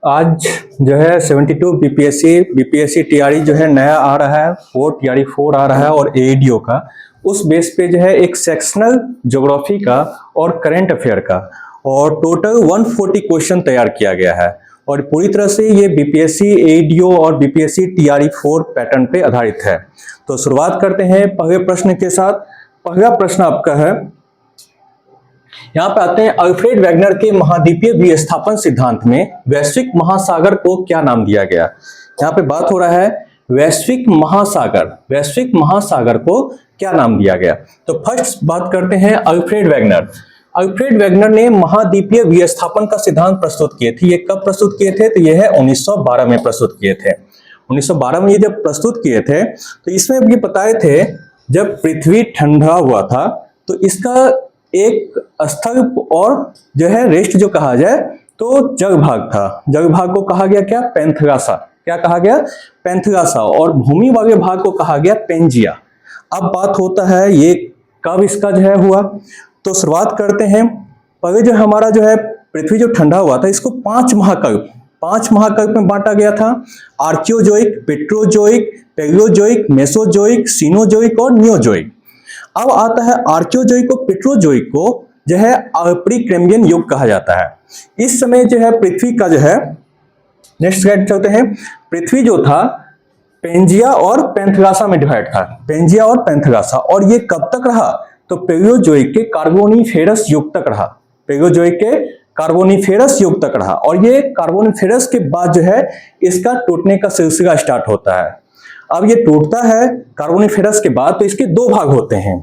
आज जो है 72 बीपीएससी टीआरई जो है नया आ रहा है, 4 टीआरई 4 आ रहा है और एडीओ का। उस बेस पे जो है एक सेक्शनल ज्योग्राफी का और करंट अफेयर का और टोटल 140 क्वेश्चन तैयार किया गया है और पूरी तरह से ये बीपीएससी एडीओ और बीपीएससी टीआरई 4 पैटर्न पे आधारित है। तो शुरुआत करते हैं पहले प्रश्न के साथ। पहला प्रश्न आपका है, यहाँ पे आते हैं, अल्फ्रेड वेगनर के महाद्वीपीय विस्थापन सिद्धांत में वैश्विक महासागर को क्या नाम दिया गया। यहाँ पे बात हो रहा है वैश्विक महासागर को क्या नाम दिया गया। तो फर्स्ट बात करते हैं अल्फ्रेड वेगनर ने महाद्वीपीय विस्थापन का सिद्धांत प्रस्तुत किए थे। ये कब प्रस्तुत किए थे? तो ये है 1912 में प्रस्तुत किए थे। 1912 में ये जब प्रस्तुत किए थे तो इसमें ये बताए थे जब पृथ्वी ठंडा हुआ था तो इसका एक स्थल और जो है रेस्ट जो कहा जाए तो जग भाग था। जग भाग को कहा गया क्या? पैंथगासा। क्या कहा गया? पैंथगासा। और भूमि वाले भाग को कहा गया पेंजिया। अब बात होता है ये कब इसका जो है हुआ। तो शुरुआत करते हैं, पहले जो हमारा जो है पृथ्वी जो ठंडा हुआ था इसको 5 महाकल्प में बांटा गया था। आर्कियोजोइक, पेट्रोजोइक, पैलियोजोइक, मेसोजोइक, सीनोजोइक और नियोजोइक। अब आता है आर्कियोजोइक और पेट्रोजोइक को जो है प्रीकैम्ब्रियन युग कहा जाता है। इस समय जो है पृथ्वी का जो है, नेक्स्ट स्लाइड चलते हैं, पृथ्वी जो था पेंजिया और पैंथगासा में डिवाइड था। पेंजिया और पैंथगासा। और ये कब तक रहा? तो पैलियोजोइक के कार्बोनिफेरस युग तक रहा। पैलियोजोइक के कार्बोनिफेरस युग तक रहा। और ये कार्बोनिफेरस के बाद जो है इसका टूटने का सिलसिला स्टार्ट होता है। अब ये टूटता है कार्बोनिफेरस के बाद, तो इसके 2 भाग होते हैं।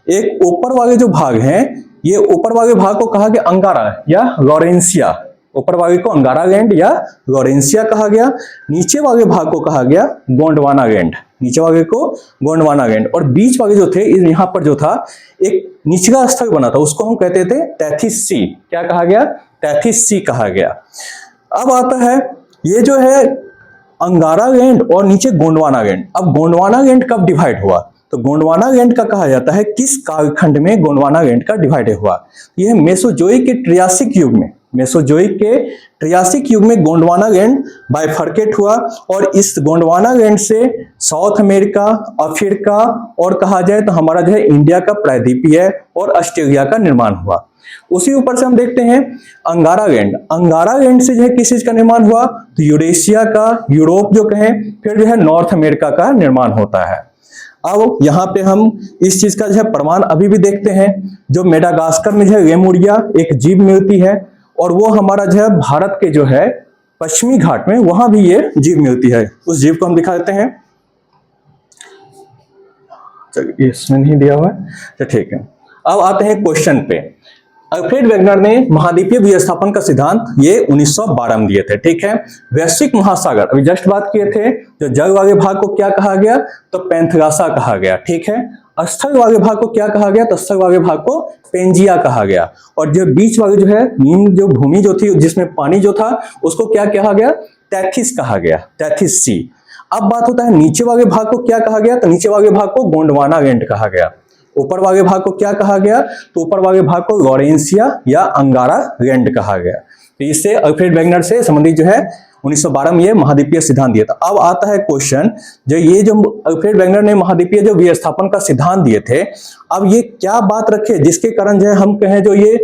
एक ऊपर वाले जो भाग हैं, ये ऊपर वाले भाग को कहा गया अंगारा या लॉरेंसिया। ऊपर वाले को अंगारा लैंड या लॉरेंसिया कहा गया। नीचे वाले भाग को कहा गया गोंडवाना लैंड। नीचे वाले को गोंडवाना लैंड। और बीच वाले जो थे, यहाँ पर जो था एक निचला स्थल बना था, उसको हम कहते थे तैथिस सी। क्या कहा गया? तैथिस सी कहा गया। अब आता है ये जो है अंगारा लैंड और नीचे गोंडवाना लैंड। अब गोंडवाना लैंड कब डिवाइड हुआ? तो गोंडवाना लैंड का कहा जाता है किस कालखंड में गोंडवाना लैंड का डिवाइड हुआ। यह मेसोजोइक के ट्रियासिक युग में, मेसोजोइक के ट्रियासिक युग में गोंडवाना लैंड बाइफर्केट हुआ। और इस गोंडवाना लैंड से साउथ अमेरिका, अफ्रीका और कहा जाए तो हमारा जो है इंडिया का प्रायद्वीपीय और ऑस्ट्रेलिया का निर्माण हुआ। उसी ऊपर से हम देखते हैं अंगारा लैंड। अंगारा लैंड से जो है किस चीज का निर्माण हुआ? तो यूरेशिया का, यूरोप जो कहें, फिर जो है नॉर्थ अमेरिका का निर्माण होता है। अब यहाँ पे हम इस चीज का जो है प्रमाण अभी भी देखते हैं। जो मेडागास्कर में जो है लेमुरिया एक जीव मिलती है और वो हमारा जो है भारत के जो है पश्चिमी घाट में वहां भी ये जीव मिलती है। उस जीव को हम दिखा देते हैं। चलिए, इसमें नहीं दिया हुआ है तो ठीक है। अब आते हैं क्वेश्चन पे। अल्फ्रेड वेगनर ने महाद्वीपीय विस्थापन का सिद्धांत ये 1912 में दिए थे। ठीक है। वैश्विक महासागर अभी जस्ट बात किए थे। जो जल वाले भाग को क्या कहा गया? तो पैंथगासा कहा गया। ठीक है। स्थल वाले भाग को क्या कहा गया? तो स्थल वाले भाग को पेंजिया कहा गया। और जो बीच वाले जो है नीम जो भूमि जो थी जिसमें पानी जो था उसको क्या कहा गया? तैथिस कहा गया, तैथिस सी। अब बात होता है नीचे वाले भाग को क्या कहा गया? तो नीचे वाले भाग को गोंडवाना लैंड कहा गया। ऊपर वाले भाग को क्या कहा गया? तो ऊपर वाले भाग को लॉरेंसिया या अंगारा लैंड कहा गया। तो इससे अल्फ्रेड वेगनर से संबंधित जो है 1912 में ये महाद्वीपीय सिद्धांत दिया था। अब आता है क्वेश्चन, जो अल्फ्रेड वेगनर ने महाद्वीपीय जो विस्थापन का सिद्धांत दिए थे, अब ये क्या बात रखे जिसके कारण जो है हम कहें जो ये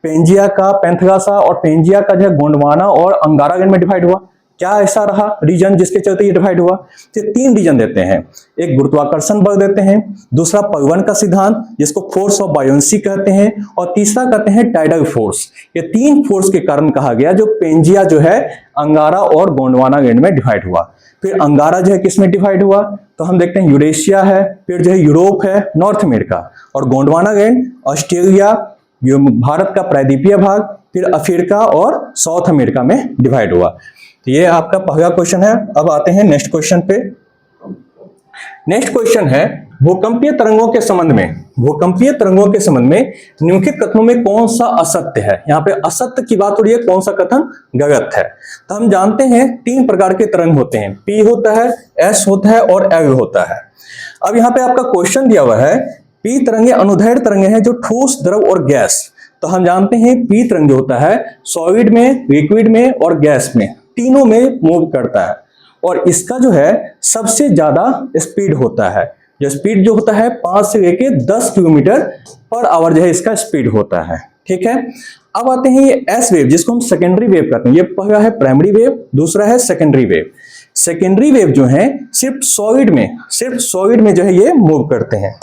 पेंजिया का पैंथगासा और पेंजिया का जो है गोंडवाना और अंगारा लैंड में डिवाइड हुआ? क्या ऐसा रहा रीजन जिसके चलते ये डिवाइड हुआ? तो 3 रीजन देते हैं। एक गुरुत्वाकर्षण बल देते हैं, दूसरा परिवहन का सिद्धांत जिसको फोर्स ऑफ बायोंसी कहते हैं, और तीसरा कहते हैं टाइडल फोर्स। ये 3 फोर्स के कारण कहा गया जो पेंजिया जो है अंगारा और गोंडवाना लैंड में डिवाइड हुआ। फिर अंगारा जो है किस में डिवाइड हुआ? तो हम देखते हैं यूरेशिया है, फिर जो है यूरोप है, नॉर्थ अमेरिका, और गोंडवाना लैंड ऑस्ट्रेलिया, भारत का प्रायद्वीपीय भाग, फिर अफ्रीका और साउथ अमेरिका में डिवाइड हुआ। तो ये आपका पहला क्वेश्चन है। अब आते हैं नेक्स्ट क्वेश्चन पे। नेक्स्ट क्वेश्चन है भूकंपीय तरंगों के संबंध में निम्नलिखित कथनों में कौन सा असत्य है? यहाँ पे असत्य की बात हो रही है, कौन सा कथन गलत है? तो हम जानते हैं 3 प्रकार के तरंग होते हैं, P होता है, S होता है और L होता है। अब यहाँ पे आपका क्वेश्चन दिया हुआ है P तरंगे अनुदैर्घ्य तरंगे हैं जो ठोस, द्रव और गैस। तो हम जानते हैं P तरंग जो होता है सॉलिड में, लिक्विड में और गैस में तीनों में मूव करता है और इसका जो है सबसे ज्यादा स्पीड होता है। जो स्पीड जो होता है 5 से लेके 10 किलोमीटर पर आवर जो है इसका स्पीड होता है। ठीक है, अब आते हैं ये एस वेव जिसको हम सेकेंडरी वेव कहते हैं। ये पहला है प्राइमरी वेव, दूसरा है सेकेंडरी वेव। सेकेंडरी वेव जो है सिर्फ सॉलिड में जो है ये मूव करते हैं,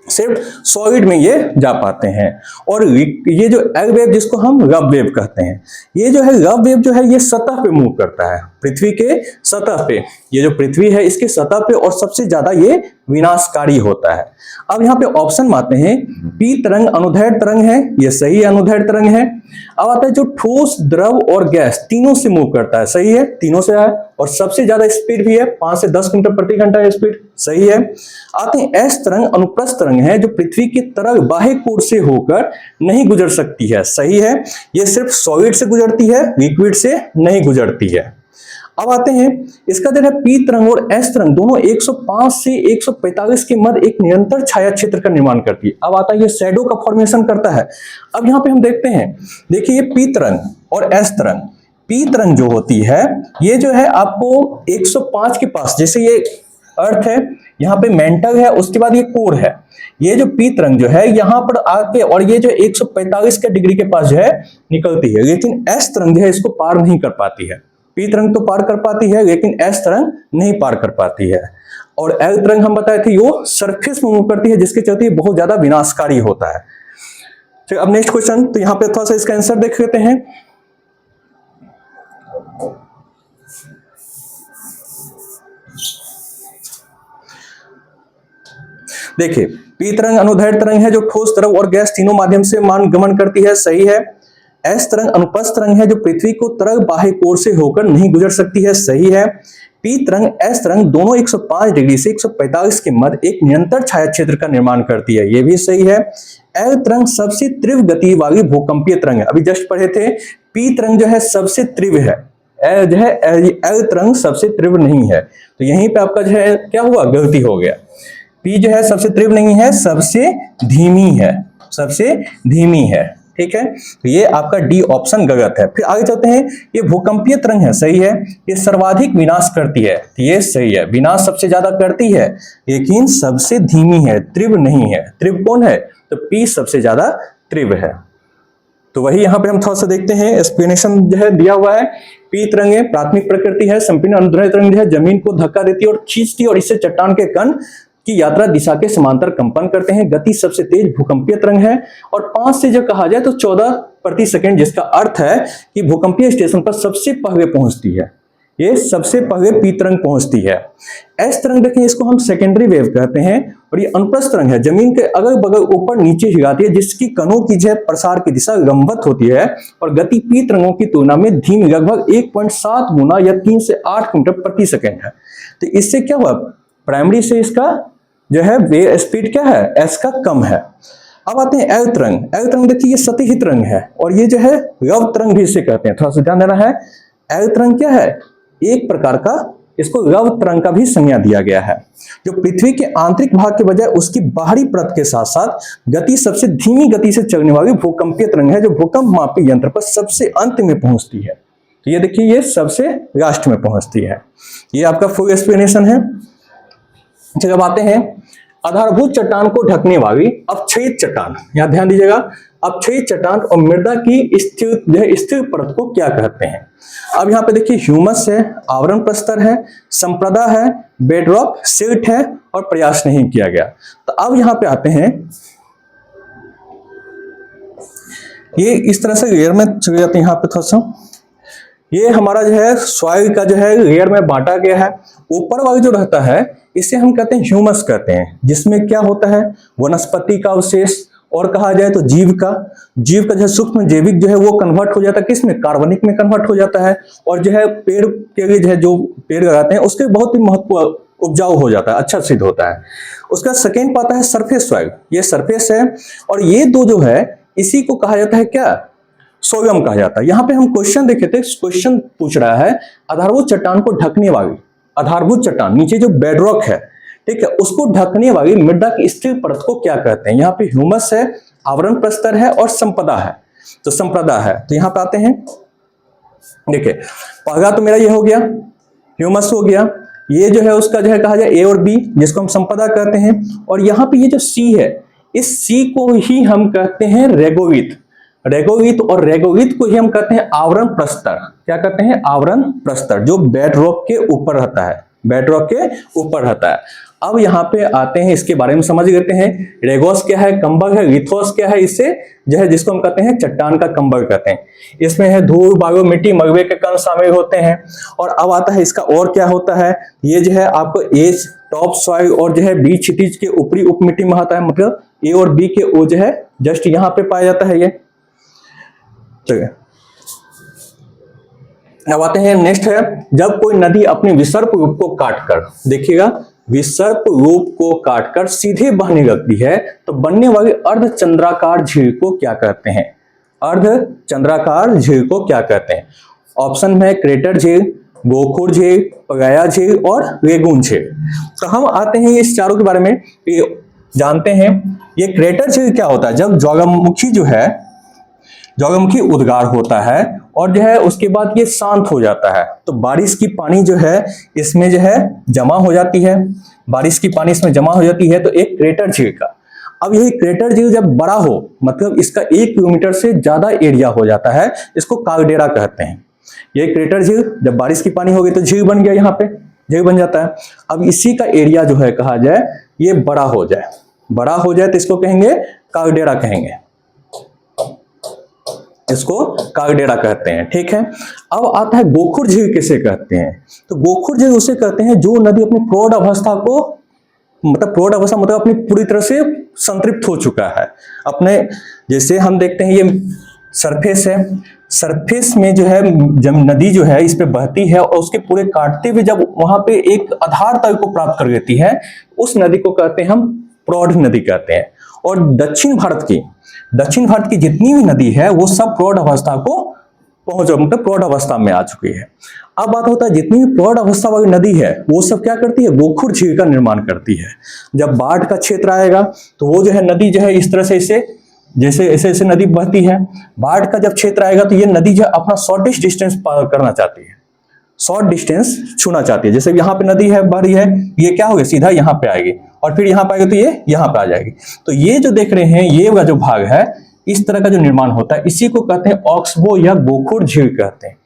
सिर्फ सॉलिड में ये जा पाते हैं। और ये जो एग वेव जिसको हम रब वेव कहते हैं, ये जो है रब वेव जो है ये सतह पे मूव करता है, पृथ्वी के सतह पे। ये जो पृथ्वी है इसके सतह पे और सबसे ज्यादा ये विनाशकारी होता है। अब यहाँ पे ऑप्शन आते हैं, पी तरंग अनुदैर्घ्य तरंग है, ये सही अनुदैर्घ्य तरंग है। अब आता है जो ठोस, द्रव और गैस तीनों से मूव करता है, सही है, तीनों से है और सबसे ज्यादा स्पीड भी है, 5 से 10 किलोमीटर प्रति घंटा स्पीड, सही है। आते हैं एस तरंग अनुप्रस्थ तरंग है, जो पृथ्वी की तरल बाह्य कोर से होकर नहीं गुजर सकती है, सही है। ये सिर्फ सॉलिड से गुजरती है, लिक्विड से नहीं गुजरती है। अब आते हैं इसका जो है पी तरंग और एस तरंग दोनों 105 से 145 के मध्य एक निरंतर छाया क्षेत्र का निर्माण करती है। अब आता है ये शैडो का फॉर्मेशन करता है। अब यहाँ पे हम देखते हैं, देखिए ये पी तरंग और एस तरंग। पी तरंग जो होती है ये जो है आपको 105 के पास, जैसे ये अर्थ है, यहाँ पे मेंटल है, उसके बाद ये कोर है। ये जो पी तरंग जो है यहाँ पर आके और ये जो 145 के डिग्री के पास जो है निकलती है, लेकिन एस तरंग जो है इसको पार नहीं कर पाती है। पी तरंग तो पार कर पाती है लेकिन एस तरंग नहीं पार कर पाती है। और एल तरंग हम बताए थे वो सरफेस में मूव करती है, जिसके चलते ये बहुत ज्यादा विनाशकारी होता है। तो अब नेक्स्ट क्वेश्चन, तो यहाँ पे थोड़ा सा इसका आंसर देख लेते हैं। देखिए पी तरंग अनुदैर्घ्य तरंग है, जो ठोस, द्रव और गैस तीनों माध्यम से मान गमन करती है, सही है। एस तरंग अनुप्रस्थ तरंग है, जो पृथ्वी को तरल बाह्य कोर से होकर नहीं गुजर सकती है, सही है। पी तरंग, एस तरंग दोनों 105 डिग्री से 145 के मध्य एक निरंतर छाया क्षेत्र का निर्माण करती है, यह भी सही है। एल तरंग सबसे तीव्र गति वाली भूकंपीय तरंग है, अभी जस्ट पढ़े थे। पी तरंग जो है सबसे तीव्र है, एल तरंग सबसे तीव्र नहीं है, तो यहीं पे आपका जो है क्या हुआ, गलती हो गया। पी जो है सबसे तीव्र नहीं है, सबसे धीमी है, सबसे धीमी है। ठीक है, तो ये आपका डी ऑप्शन गलत है। फिर आगे चलते हैं, ये भूकंपीय तरंग है, सही है। ये सर्वाधिक विनाश करती है, तो ये सही है, विनाश सबसे ज्यादा करती है लेकिन सबसे धीमी है, तीव्र नहीं है। तीव्र कौन है, तो पी सबसे ज्यादा तीव्र है। तो वही यहाँ पे हम थोड़ा सा देखते हैं, एक्सप्लेनेशन जो है दिया हुआ है। पी तरंगे प्राथमिक प्रकृति है, संपीड़न अनुदैर्घ्य तरंग जो है जमीन को धक्का देती है और खींचती है और इससे चट्टान के कण की यात्रा दिशा के समांतर कंपन करते हैं। गति सबसे तेज भूकंपीय तरंग है और 5 से जब कहा जाए तो 14 प्रति सेकंड, जिसका अर्थ है कि भूकंपीय स्टेशन पर सबसे पहले पहुंचती है, ये सबसे पहले पी तरंग पहुंचती है। एस तरंग देखिए, इसको हम सेकेंडरी वेव कहते हैं और ये अनुप्रस्थ तरंग है, जमीन के अगल बगल ऊपर नीचे हिलाती है, जिसकी कणों की जो प्रसार की दिशा लंबवत होती है और गति पी तरंगों की तुलना में धीमी, लगभग 1.7 गुना या 3 से 8 किलोमीटर प्रति सेकंड है। तो इससे क्या हुआ, प्राइमरी से इसका जो है वे स्पीड क्या है, एस का कम है। अब आते हैं एल तरंग। एल तरंग देखिए ये सतही तरंग है और ये जो है रव तरंग भी इसे कहते हैं, थोड़ा सा ध्यान देना है। एल तरंग क्या है, एक प्रकार का इसको रव तरंग का भी संज्ञा दिया गया है, जो पृथ्वी के आंतरिक भाग के बजाय उसकी बाहरी परत के साथ साथ गति सबसे धीमी गति से चलने वाली भूकंपीय तरंग है, जो भूकंप मापी यंत्र पर सबसे अंत में पहुंचती है। तो ये देखिए ये सबसे लास्ट में पहुंचती है। ये आपका फुल एक्सप्लेनेशन है। जब आते हैं आधारभूत चट्टान को ढकने वाली अवक्षयित चट्टान, यहां ध्यान दीजिएगा, अवक्षयित चट्टान और मृदा की स्थिर परत को क्या कहते हैं। अब यहाँ पे देखिए ह्यूमस है, आवरण प्रस्तर है, संप्रदा है, बेडरॉक, सिल्ट है और प्रयास नहीं किया गया। तो अब यहाँ पे आते हैं, ये इस तरह से लेयर में चले जाते हैं। यहाँ पे थोड़ा सा ये हमारा जो है सॉइल का जो है लेयर में बांटा गया है। ऊपर वाला जो रहता है इसे हम कहते हैं ह्यूमस कहते हैं, जिसमें क्या होता है, वनस्पति का अवशेष और कहा जाए तो जीव का जो है सूक्ष्म जैविक जो है वो कन्वर्ट हो जाता है, किसमें, कार्बनिक में कन्वर्ट हो जाता है। और जो है पेड़ के लिए जो है जो पेड़ लगाते हैं उसके बहुत ही महत्व उपजाऊ हो जाता है, अच्छा सिद्ध होता है। उसका सेकेंड पाता है सरफेस सॉइल, ये सरफेस है और ये दो जो है इसी को कहा जाता है क्या, सोयम कहा जाता है। यहाँ पे हम क्वेश्चन देखे थे, क्वेश्चन पूछ रहा है आधारभूत चट्टान को ढकने वाली, आधारभूत चट्टान नीचे जो बेडरॉक है, ठीक है, उसको ढकने वाली मृदा की स्थिर परत को क्या कहते हैं। यहाँ पे ह्यूमस है, आवरण प्रस्तर है और संपदा है। तो संप्रदा है, तो यहाँ पे आते हैं देखिए पहला तो मेरा ये हो गया, ह्यूमस हो गया। ये जो है उसका जो है कहा जाए ए और बी, जिसको हम संपदा कहते हैं। और यहाँ पे ये जो सी है, इस सी को ही हम कहते हैं रेगोवित। रेगोवित और रेगोवित को ही हम कहते हैं आवरण प्रस्तर। क्या कहते हैं? आवरण प्रस्तर, जो बेड रॉक के ऊपर रहता है, बेड रॉक के ऊपर रहता है। अब यहाँ पे आते हैं, इसके बारे में समझ लेते हैं। रेगोस क्या है? कंबल है। लिथोस क्या है? इससे जो है जिसको हम कहते हैं चट्टान का कंबल कहते हैं। इसमें है धूल, बालू, मिट्टी, मलबे के कण शामिल होते हैं। और अब आता है इसका और क्या होता है, ये जो है आपको एज, टॉप सॉइल और जो है बी क्षितिज के ऊपरी उप मिट्टी में आता है। मतलब ए और बी के ओ जो है जस्ट यहाँ पे पाया जाता है ये। ठीक है, अब आते हैं नेक्स्ट है, जब कोई नदी अपने विसर्प रूप को काटकर, देखिएगा विसर्प रूप को काटकर सीधे बहने लगती है तो बनने वाली अर्धचंद्राकार झील को क्या कहते हैं? अर्धचंद्राकार झील को क्या कहते हैं? ऑप्शन में क्रेटर झील, गोखुर झील, पगाया झील और रेगुन झील। तो हम आते हैं इस चारों के बारे में जानते हैं। ये क्रेटर झील क्या होता है? जब ज्वालामुखी जो है, ज्वालामुखी उद्गार होता है और जो है उसके बाद ये शांत हो जाता है, तो बारिश की पानी जो है इसमें जो है जमा हो जाती है। बारिश की पानी इसमें जमा हो जाती है तो एक क्रेटर झील का। अब यही क्रेटर झील जब बड़ा हो, मतलब इसका 1 किलोमीटर से ज्यादा एरिया हो जाता है, इसको कागडेरा कहते हैं। ये क्रेटर झील जब बारिश की पानी हो गई तो झील बन गया, यहाँ पे झील बन जाता है। अब इसी का एरिया जो है कहा जाए ये बड़ा हो जाए, बड़ा हो जाए तो इसको कहेंगे कागडेरा कहेंगे, इसको कागडेरा कहते हैं। ठीक है, अब आता है गोखुर झील किसे कहते हैं? तो गोखुर झील उसे कहते हैं जो नदी अपनी प्रौढ़ अवस्था को, मतलब प्रौढ़ अवस्था मतलब अपनी पूरी तरह से संतृप्त हो चुका है अपने। जैसे हम देखते हैं ये सरफेस है, सरफेस में जो है जब नदी जो है इस पे बहती है और उसके पूरे काटते हुए जब वहां पे एक आधार तल को प्राप्त कर लेती है, उस नदी को कहते हैं हम प्रौढ़ नदी कहते हैं। और दक्षिण भारत की जितनी भी नदी है वो सब प्रौढ़ अवस्था को पहुंच, मतलब प्रौढ़ अवस्था में आ चुकी है। अब बात होता है जितनी भी प्रौढ़ अवस्था वाली नदी है वो सब क्या करती है? गोखुर झील का निर्माण करती है। जब बाढ़ का क्षेत्र आएगा तो वो जो है नदी जो है इस तरह से इसे जैसे ऐसे ऐसे नदी बहती है। बाढ़ का जब क्षेत्र आएगा तो ये नदी जो है अपना शॉर्टेस्ट डिस्टेंस पार करना चाहती है, शॉर्ट डिस्टेंस छूना चाहती है। जैसे यहाँ पे नदी है, बह रही है, ये क्या होगी? सीधा यहाँ पे आएगी और फिर यहाँ पे आएगी तो ये यहाँ पे आ जाएगी। तो ये जो देख रहे हैं ये वाला जो भाग है, इस तरह का जो निर्माण होता है इसी को कहते हैं ऑक्सबो या गोखुर झील कहते हैं।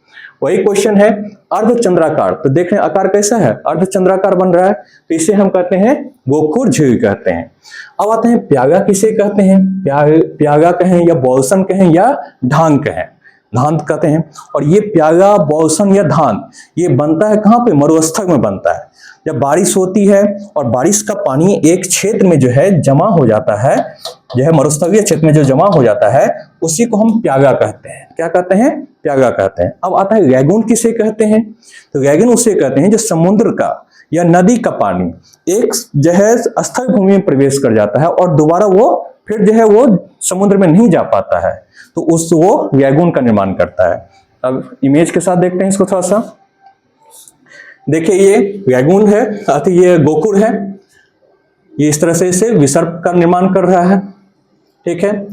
वही क्वेश्चन है अर्धचंद्राकार, तो देख रहे हैं आकार कैसा है? अर्धचंद्राकार बन रहा है, तो इसे हम कहते हैं गोखुर झील कहते हैं। अब आते हैं प्यागा किसे कहते हैं? प्यागा कहें या बॉल्सन कहें या ढांग कहें, धांत कहते हैं। और ये प्यागा, बॉल्सन या धांत ये बनता है कहाँ पे? मरुस्थल में बनता है। जब बारिश होती है और बारिश का पानी एक क्षेत्र में जो है जमा हो जाता है, जो है मरुस्थलीय क्षेत्र में जो जमा हो जाता है उसी को हम प्यागा कहते हैं। क्या कहते हैं? प्यागा कहते हैं। अब आता है रैगुन किसे कहते हैं? तो रैगुन उसे कहते हैं जो समुद्र का या नदी का पानी एक जो है स्थल भूमि में प्रवेश कर जाता है और दोबारा वो फिर जो है वो समुद्र में नहीं जा पाता है, तो उस वो रैगुन का निर्माण करता है। अब इमेज के साथ देखते हैं इसको थोड़ा सा। देखिए ये रैगुन है, ये गोखुर है, ये इस तरह से इसे विसर्प का निर्माण कर रहा है। ठीक है,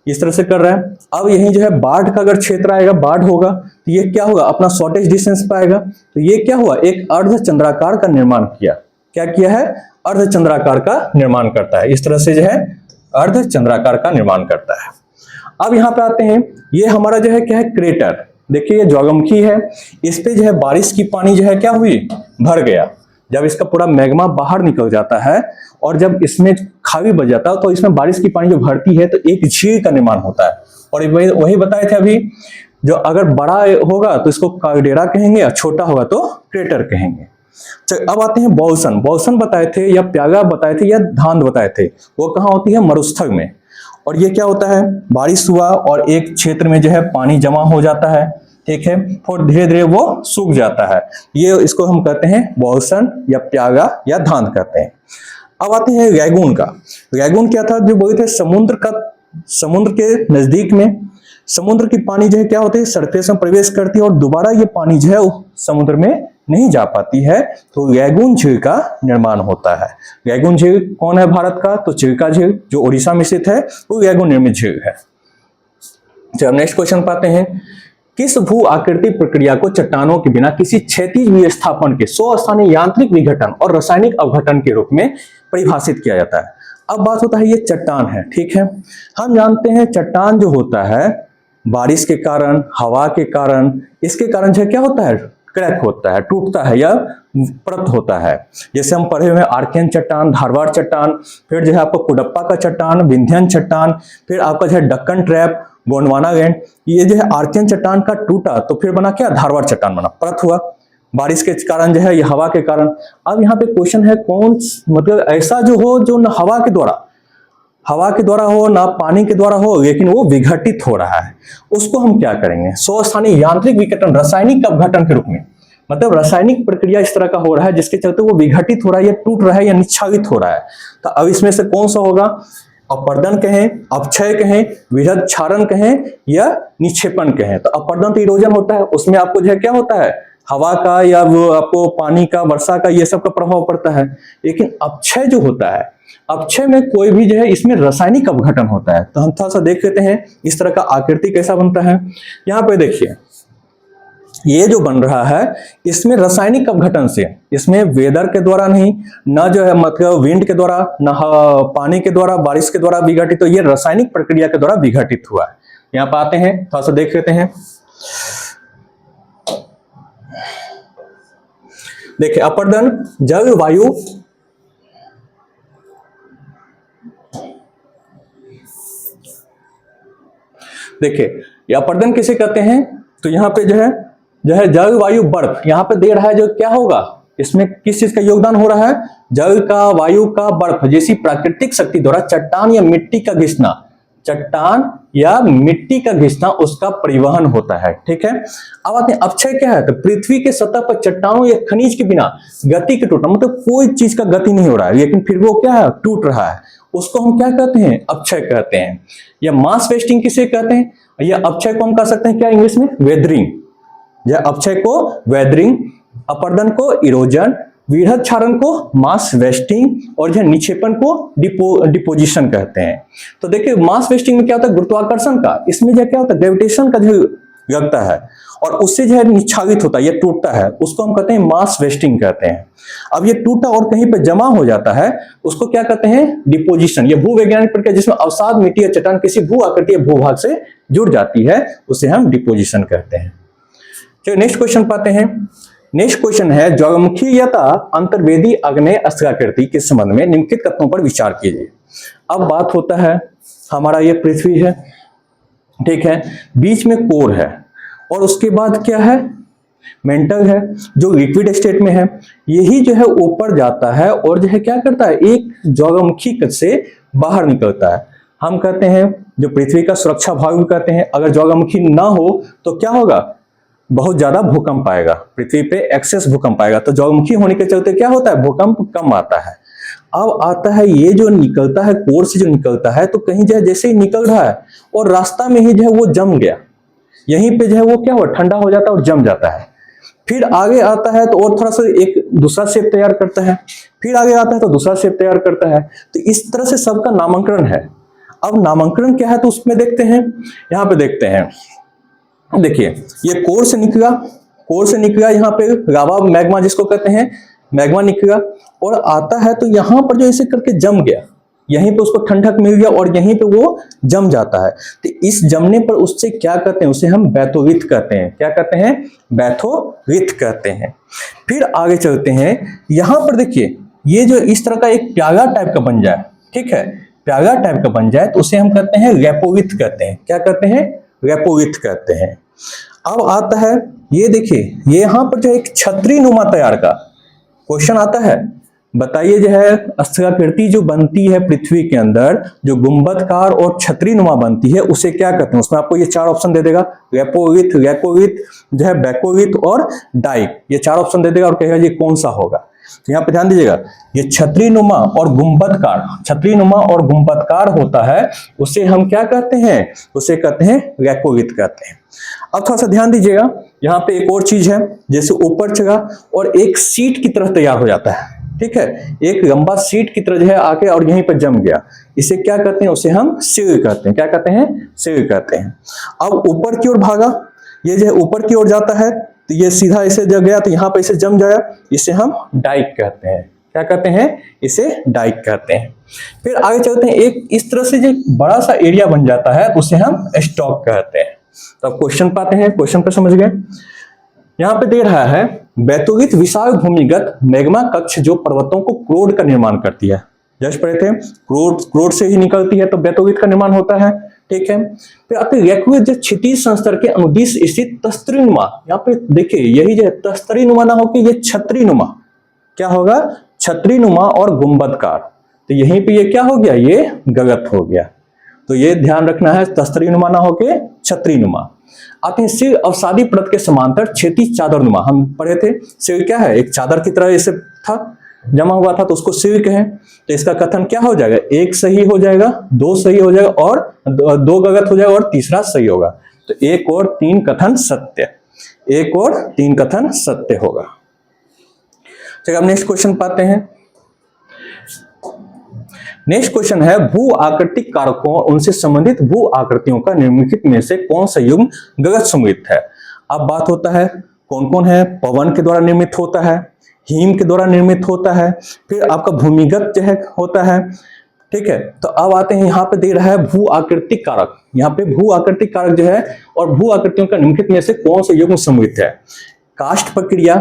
इस तरह से कर रहा है। अब यही जो है बाढ़ का अगर क्षेत्र आएगा, बाढ़ होगा तो ये क्या होगा? अपना शॉर्टेज डिस्टेंस पाएगा। तो ये क्या हुआ? एक अर्धचंद्राकार का निर्माण किया। क्या किया है? अर्धचंद्राकार का निर्माण करता है। इस तरह से जो है अर्धचंद्राकार का निर्माण करता है। अब यहाँ पे आते हैं, ये हमारा जो है क्या है? क्रेटर। देखिए ये ज्वालामुखी है, इस पे जो है बारिश की पानी जो है क्या हुई? भर गया। जब इसका पूरा मैग्मा बाहर निकल जाता है और जब इसमें खावी बच जाता है तो इसमें बारिश की पानी जो भरती है तो एक झील का निर्माण होता है। और वही बताए थे अभी, जो अगर बड़ा होगा तो इसको कागडेरा कहेंगे और छोटा होगा तो क्रेटर कहेंगे। अब आते हैं बॉल्सन। बॉल्सन बताए थे या प्यागा बताए थे या धांध बताए थे, वो कहाँ होती है? मरुस्थल में। और ये क्या होता है? बारिश हुआ और एक क्षेत्र में जो है पानी जमा हो जाता है, ठीक है, और धीरे धीरे वो सूख जाता है। ये इसको हम कहते हैं बॉल्सन या प्यागा या धांध कहते हैं। अब आते हैं रैगुन का। रैगुन क्या था? जो बोले थे समुद्र के नजदीक में समुद्र की पानी जो है क्या होती है? सरफेस में प्रवेश करती है और दोबारा ये पानी जो है समुद्र में नहीं जा पाती है, तो रैगुन झील का निर्माण होता है। रैगुन झील कौन है भारत का? तो चिल्का झील जो उड़ीसा में स्थित है वो रैगुन निर्मित झील है। चलो नेक्स्ट क्वेश्चन पाते हैं। किस भू आकृति प्रक्रिया को चट्टानों के बिना किसी क्षैतिज विस्थापन के स्वस्थानीय यांत्रिक विघटन और रासायनिक अपघटन के रूप में परिभाषित किया जाता है? अब बात होता है ये चट्टान है, ठीक है। हम जानते हैं चट्टान जो होता है बारिश के कारण, हवा के कारण, इसके कारण जो क्या होता है, क्रैक होता है, टूटता है या परत होता है। जैसे हम पढ़े हुए हैं आर्कियन चट्टान, धारवाड़ चट्टान, फिर जो है आपको कुडप्पा का चट्टान, विंध्यन चट्टान, फिर आपका जो है डक्कन ट्रैप, गोंडवाना गैंड। ये जो है आर्कियन चट्टान का टूटा तो फिर बना क्या, धारवाड़ चट्टान बना, परत हुआ बारिश के कारण जो है, ये हवा के कारण। अब यहाँ पे क्वेश्चन है कौन मतलब ऐसा जो हो जो न हवा के द्वारा हो ना पानी के द्वारा हो, लेकिन वो विघटित हो रहा है, उसको हम क्या करेंगे, स्वस्थानीय यांत्रिक विघटन रासायनिक अपघटन के रूप में। मतलब रासायनिक प्रक्रिया इस तरह का हो रहा है जिसके चलते वो विघटित हो रहा है या टूट रहा है या निच्छादित हो रहा है। तो अब इसमें से कौन सा होगा, अपर्दन कहें, अपक्षय कहें, विरध क्षारण कहें या निक्षेपण कहें। तो अपर्दन तो इरोजन होता है, उसमें आपको जो है क्या होता है, हवा का या वो आपको पानी का, वर्षा का, ये सब का प्रभाव पड़ता है। लेकिन अपक्षय जो होता है, अपक्षय में कोई भी जो है इसमें रासायनिक अपघटन होता है। तो हम थोड़ा सा देख लेते हैं इस तरह का आकृति कैसा बनता है। यहाँ पे देखिए ये जो बन रहा है इसमें रासायनिक अपघटन से, इसमें वेदर के द्वारा नहीं, ना जो है मतलब विंड के द्वारा, ना पानी के द्वारा, बारिश के द्वारा विघटित, तो ये रासायनिक प्रक्रिया के द्वारा विघटित हुआ है। यहाँ पे आते हैं, थोड़ा सा देख लेते हैं। देखिए अपर्दन जल वायु, देखिए ये अपर्दन किसे कहते हैं, तो यहाँ पे जो है जल वायु बर्फ यहाँ पे दे रहा है, जो क्या होगा इसमें किस चीज का योगदान हो रहा है, जल का, वायु का, बर्फ जैसी प्राकृतिक शक्ति द्वारा चट्टान या मिट्टी का घिसना, चट्टान या मिट्टी का घिसना उसका परिवहन होता है, ठीक है। अब आते हैं अपक्षय क्या है, तो पृथ्वी के सतह पर चट्टानों या खनिज के बिना गति के टूटना, मतलब कोई चीज का गति नहीं हो रहा है लेकिन फिर वो क्या है, टूट रहा है, उसको हम क्या कहते हैं, अपक्षय कहते हैं। या मास वेस्टिंग किसे कहते हैं, या अपक्षय को हम कह सकते हैं क्या इंग्लिश में, वेदरिंग। या अपक्षय को वेदरिंग, अपर्दन को इरोजन, विरध क्षारण को मास वेस्टिंग, और जो निक्षेपण को डिपोजिशन कहते हैं। तो देखिए मास वेस्टिंग में क्या होता है, गुरुत्वाकर्षण का, इसमें जो क्या होता है, ग्रेविटेशन का जो लगता है और उससे जो है निच्छादित होता है, ये टूटता है, उसको हम कहते हैं मास वेस्टिंग कहते हैं। अब ये टूटा और कहीं पे जमा हो जाता है, उसको क्या कहते हैं, डिपोजिशन। ये भूवैज्ञानिक प्रक्रिया जिसमें अवसाद मिट्टी या चट्टान किसी भू आकृति या भूभाग से जुड़ जाती है, उसे हम डिपोजिशन कहते हैं। चलिए नेक्स्ट क्वेश्चन पाते हैं। नेक्स्ट क्वेश्चन है, ज्वालामुखीयता अंतर्वेदी आग्नेय अस्त्राकृति के संबंध में निम्नलिखित तत्वों पर विचार कीजिए। अब बात होता है हमारा ये पृथ्वी है, ठीक है, बीच में कोर है और उसके बाद क्या है, मेंटल है जो लिक्विड स्टेट में है। यही जो है ऊपर जाता है और जो है क्या करता है, एक ज्वालामुखी से बाहर निकलता है। हम कहते हैं जो पृथ्वी का सुरक्षा भाग भी कहते हैं, अगर ज्वालामुखी ना हो तो क्या होगा, बहुत ज्यादा भूकंप आएगा, पृथ्वी पे एक्सेस भूकंप आएगा। तो ज्वालामुखी होने के चलते क्या होता है, भूकंप कम आता है। अब आता है ये जो निकलता है, कोर से जो निकलता है, तो कहीं जो है जैसे ही निकल रहा है और रास्ता में ही जो है वो जम गया, यहीं पे जो है वो क्या हुआ, ठंडा हो जाता है और जम जाता है। फिर आगे आता है तो और थोड़ा सा एक दूसरा शेप तैयार करता है, फिर आगे आता है तो दूसरा शेप तैयार करता है। तो इस तरह से सबका नामांकन है। अब नामांकन क्या है तो उसमें देखते हैं, यहाँ पे देखते हैं, देखिए ये कोर से निकला, यहाँ पे लावा मैग्मा जिसको कहते हैं, मैग्मा निकला और आता है तो यहाँ पर जो ऐसे करके जम गया, यहीं पे उसको ठंडक मिल गया और यहीं पे वो जम जाता है। तो इस जमने पर उससे क्या कहते हैं, उसे हम बैथोविथ कहते हैं। क्या कहते हैं, बैथोविथ कहते हैं। फिर आगे चलते हैं, यहाँ पर देखिए ये जो इस तरह का एक प्यागा टाइप का बन जाए, ठीक है, प्यागा टाइप का बन जाए तो उसे हम कहते हैं रैपोविथ कहते हैं। क्या कहते हैं, रैपोविथ कहते हैं। अब आता है ये देखिए, ये यहाँ पर जो एक छतरी नुमा तैयार का क्वेश्चन आता है, बताइए जो है अस्त्राकृति जो बनती है पृथ्वी के अंदर, जो गुंबदकार और छतरी नुमा बनती है, उसे क्या कहते हैं। उसमें आपको ये चार ऑप्शन दे देगा, रैपोविथ, रैकोविथ, जो है बैकोविथ और डाइक, ये चार ऑप्शन दे देगा और कहेगा ये कौन सा होगा। तो यहाँ पे ध्यान दीजिएगा, ये छतरी नुमा और गुंबदकार होता है, उसे हम क्या कहते हैं, उसे कहते हैं रैकोविथ कहते हैं। अब थोड़ा सा ध्यान दीजिएगा, यहाँ पे एक और चीज है, जैसे ऊपर चढ़ा और एक सीट की तरह तैयार हो जाता है, ठीक है, एक लंबा सीट की तरह जो है आके और यहीं पर जम गया, इसे क्या कहते हैं, उसे हम सिर कहते हैं। क्या कहते हैं, सिर कहते हैं। अब ऊपर की ओर भागा, ये जो है ऊपर की ओर जाता है तो ये सीधा ऐसे जग गया, तो यहाँ पे इसे जम जाए, इसे हम डाइक कहते हैं। क्या कहते हैं? इसे डाइक कहते हैं। फिर आगे चलते हैं, एक इस तरह से जो बड़ा सा एरिया बन जाता है उसे हम स्टॉक कहते हैं। तो अब क्वेश्चन पाते हैं, क्वेश्चन पर समझ गए। यहाँ पे दे रहा है बैतूलित विशाल भूमिगत मैग्मा कक्ष जो पर्वतों को क्रोड का निर्माण करती है। जस्ट पढ़े थे, क्रोड से ही निकलती है तो बैतूलित का निर्माण होता है। ठीक है, फिर आते रैक्विज जो क्षितिज संस्तर के अनुदिश स्थित तस्तरीनुमा, यहाँ पे देखिए यही जो तस्तरीनुमा ना होकर ये छतरीनुमा, क्या होगा? छतरीनुमा और गुंबदकार। तो यहीं पे ये क्या हो गया? ये गलत हो गया। तो ये ध्यान रखना है, तस्तरीनुमा ना होके छतरीनुमा। आते हैं सिर अवसादी परत के समांतर क्षैतिज चादरनुमा। हम पढ़े थे सिर क्या है? एक चादर की तरह ऐसे था, जमा हुआ था, तो उसको सिर कहें। तो इसका कथन क्या हो जाएगा? एक सही हो जाएगा, दो सही हो जाएगा और दो गलत हो जाएगा और तीसरा सही होगा। तो एक और तीन कथन सत्य, एक और तीन कथन सत्य होगा। चलिए अब नेक्स्ट क्वेश्चन पाते हैं। नेक्स्ट क्वेश्चन है भू आकृतिक कारकों और उनसे संबंधित भू आकृतियों का निम्नलिखित में से कौन सा युग्म गलत सम्मिलित है? अब बात होता है कौन कौन है? पवन के द्वारा निर्मित होता है, हिम के द्वारा निर्मित होता है, फिर आपका भूमिगत जो है होता है। ठीक है, तो अब आते हैं यहाँ पे दे रहा है भू आकृतिक कारक। यहाँ पे भू आकृतिक कारक जो है और भू आकृतियों का निम्नलिखित में से कौन सा युग्म सम्मिलित है? कास्ट प्रक्रिया,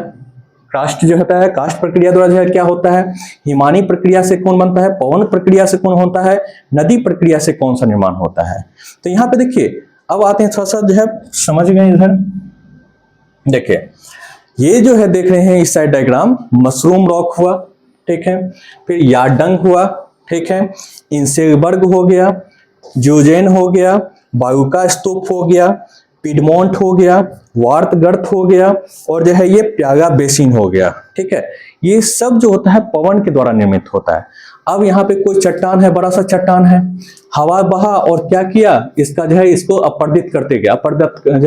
कास्ट जो होता है, कास्ट प्रक्रिया द्वारा जो है क्या होता है? हिमानी प्रक्रिया से कौन बनता है? पवन प्रक्रिया से कौन होता है? नदी प्रक्रिया से कौन सा निर्माण होता है? तो यहाँ पे देखिए, अब आते हैं थोड़ा सा जो है समझ गए इधर। देखिए ये जो है देख रहे हैं इस साइड डायग्राम, मशरूम रॉक हुआ, ठीक है, फिर यार्डंग हुआ, ठीक है, इंसेबर्ग हो गया, जोजेन हो गया, बायुका स्तूप हो गया, पिडमोंट हो गया, वार्त गर्त हो गया और जो है ये प्यागा बेसिन हो गया। ठीक है, ये सब जो होता है पवन के द्वारा निर्मित होता है। अब यहाँ पे कोई चट्टान है, बड़ा सा चट्टान है, हवा बहा और क्या किया? इसका जो है इसको अपर्दित करते गया,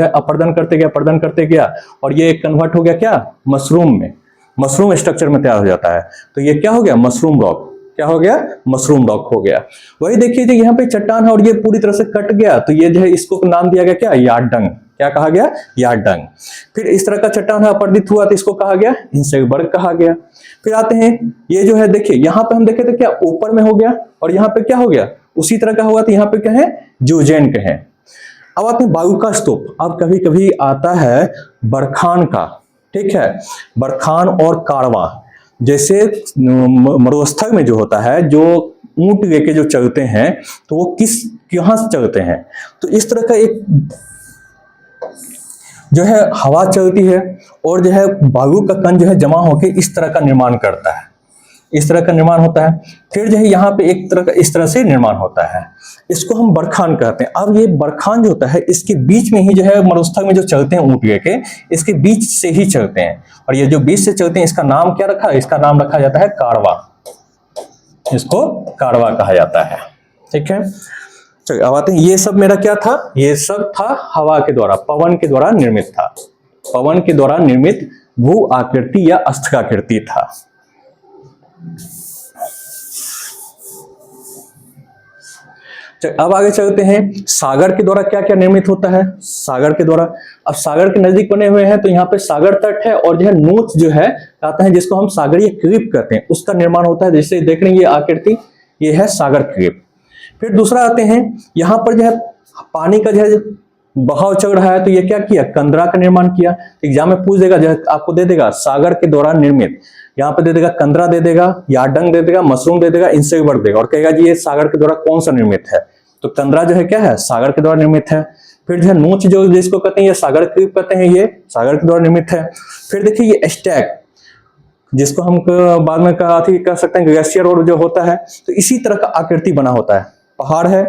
अपर्दन करते गया और ये कन्वर्ट हो गया क्या? मशरूम में, मशरूम स्ट्रक्चर में तैयार हो जाता है। तो ये क्या हो गया? Mushroom rock. क्या हो गया? मशरूम रॉक हो गया। वही देखिए जो यहाँ पे चट्टान है और ये पूरी तरह से कट गया, तो ये जो है इसको नाम दिया गया क्या? यार्डंग। क्या कहा गया? यार्डंग। फिर इस तरह का चट्टान है अपर्दित हुआ तो इसको कहा गया इंसेबर्ग कहा गया। फिर आते हैं ये जो है देखिए यहाँ पे हम देखे तो क्या ऊपर में हो गया और यहाँ पे क्या हो गया? उसी तरह का हुआ, तो यहाँ पे क्या है? जोजेन कहें। अब आते हैं बायुका स्तूप। अब कभी कभी आता है बरखान का, ठीक है, बरखान और कारवां, जैसे मरुस्थल में जो होता है, जो ऊंट लेके जो चलते हैं तो वो कहां से चलते हैं? तो इस तरह का एक जो है हवा चलती है और जो है बालू का कण जो है जमा होकर इस तरह का निर्माण करता है, इस तरह का निर्माण होता है। फिर जो है यहाँ पे एक तरह का इस तरह से निर्माण होता है, इसको हम बरखान कहते हैं। अब ये बरखान जो होता है इसके बीच में ही जो है मरुस्थल में जो चलते हैं ऊंट लेके, इसके बीच से ही चलते हैं और ये जो बीच से चलते हैं इसका नाम क्या रखा है? इसका नाम रखा जाता है कारवा, इसको कारवा कहा जाता है। ठीक है, चलिए अब आते हैं, ये सब मेरा क्या था? ये सब था हवा के द्वारा, पवन के द्वारा निर्मित था, पवन के द्वारा निर्मित भू आकृति या अस्थिकाकृति था। अब आगे चलते हैं, सागर के द्वारा क्या क्या निर्मित होता है? सागर के द्वारा, अब सागर के नजदीक बने हुए हैं तो यहाँ पे सागर तट है और जो है नोच जो है आता है जिसको हम सागरीय क्रीप कहते हैं, उसका निर्माण होता है। जैसे देख रहे हैं ये आकृति, ये है सागर क्रीप। फिर दूसरा आते हैं, यहाँ पर जो है पानी का जो है बहाव चल रहा है तो ये क्या किया? कंदरा का निर्माण किया। एग्जाम में पूछ देगा, जो है आपको दे देगा सागर के द्वारा निर्मित, यहाँ पे दे देगा कंदरा दे देगा, यार्डंग दे देगा, मशरूम दे देगा, इंसेबर्ग देगा और कहेगा जी ये सागर के द्वारा कौन सा निर्मित है? तो कंदरा जो है क्या है? सागर के द्वारा निर्मित है। फिर जो है नोच जो जिसको कहते हैं ये सागर क्रीप कहते हैं, ये सागर के द्वारा निर्मित है। फिर देखिए ये स्टैग, जिसको हम बाद में कह सकते हैं ग्लेशियर और जो होता है, तो इसी तरह का आकृति बना होता है। पहाड़ है,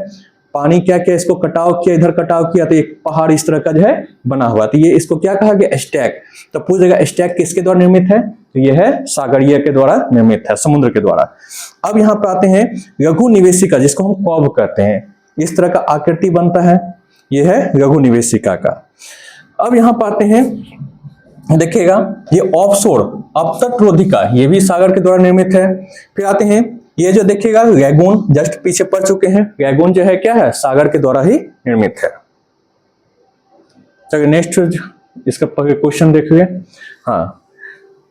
पानी क्या किया? इसको कटाव किया, इधर कटाव किया तो एक पहाड़ इस तरह का जो है बना हुआ, तो ये इसको क्या कहा गया? स्टैग। तो पूछेगा स्टैग किसके द्वारा निर्मित है? तो ये है सागरीय के द्वारा निर्मित है, समुद्र के द्वारा। अब यहाँ पे आते हैं लघु निवेशिका, जिसको हम कॉब कहते हैं, इस तरह का आकृति बनता है, ये है लघु निवेशिका का। अब यहाँ पे आते हैं, देखिएगा ये ऑफशोर अपतट रोधिका, ये भी सागर के द्वारा निर्मित है। फिर आते हैं ये जो देखिएगा लैगून, जस्ट पीछे पड़ चुके हैं, लैगून जो है क्या है? सागर के द्वारा ही निर्मित है। चलिए नेक्स्ट इसका क्वेश्चन देखिए। हाँ,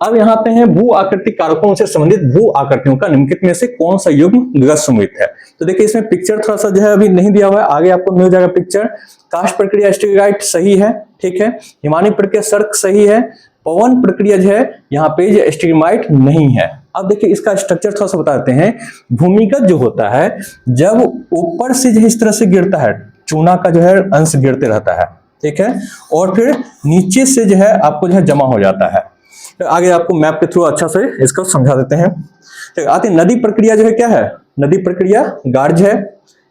अब यहाँ पे है भू आकृतिक कारकों से संबंधित भू आकृतियों का निम्नलिखित में से कौन सा युग्म विगत समूहित है। तो देखिए इसमें पिक्चर थोड़ा सा जो है अभी नहीं दिया हुआ है, आगे आपको मिल जाएगा पिक्चर। कास्ट प्रक्रिया स्टेरिगाइट सही है, ठीक है। हिमानी प्रक्रिया सर्क सही है। पवन प्रक्रिया जो है यहाँ पे स्टिग्माइट नहीं है। अब देखिए इसका स्ट्रक्चर थोड़ा सा बता देते हैं। भूमिगत जो होता है जब ऊपर से जो इस तरह से गिरता है, चूना का जो है अंश गिरते रहता है, ठीक है, और फिर नीचे से जो है आपको जो है जमा हो जाता है। तो आगे आपको मैप के थ्रू अच्छा से इसको समझा देते हैं। तो आते नदी प्रक्रिया जो है क्या है, नदी प्रक्रिया गार्ज है,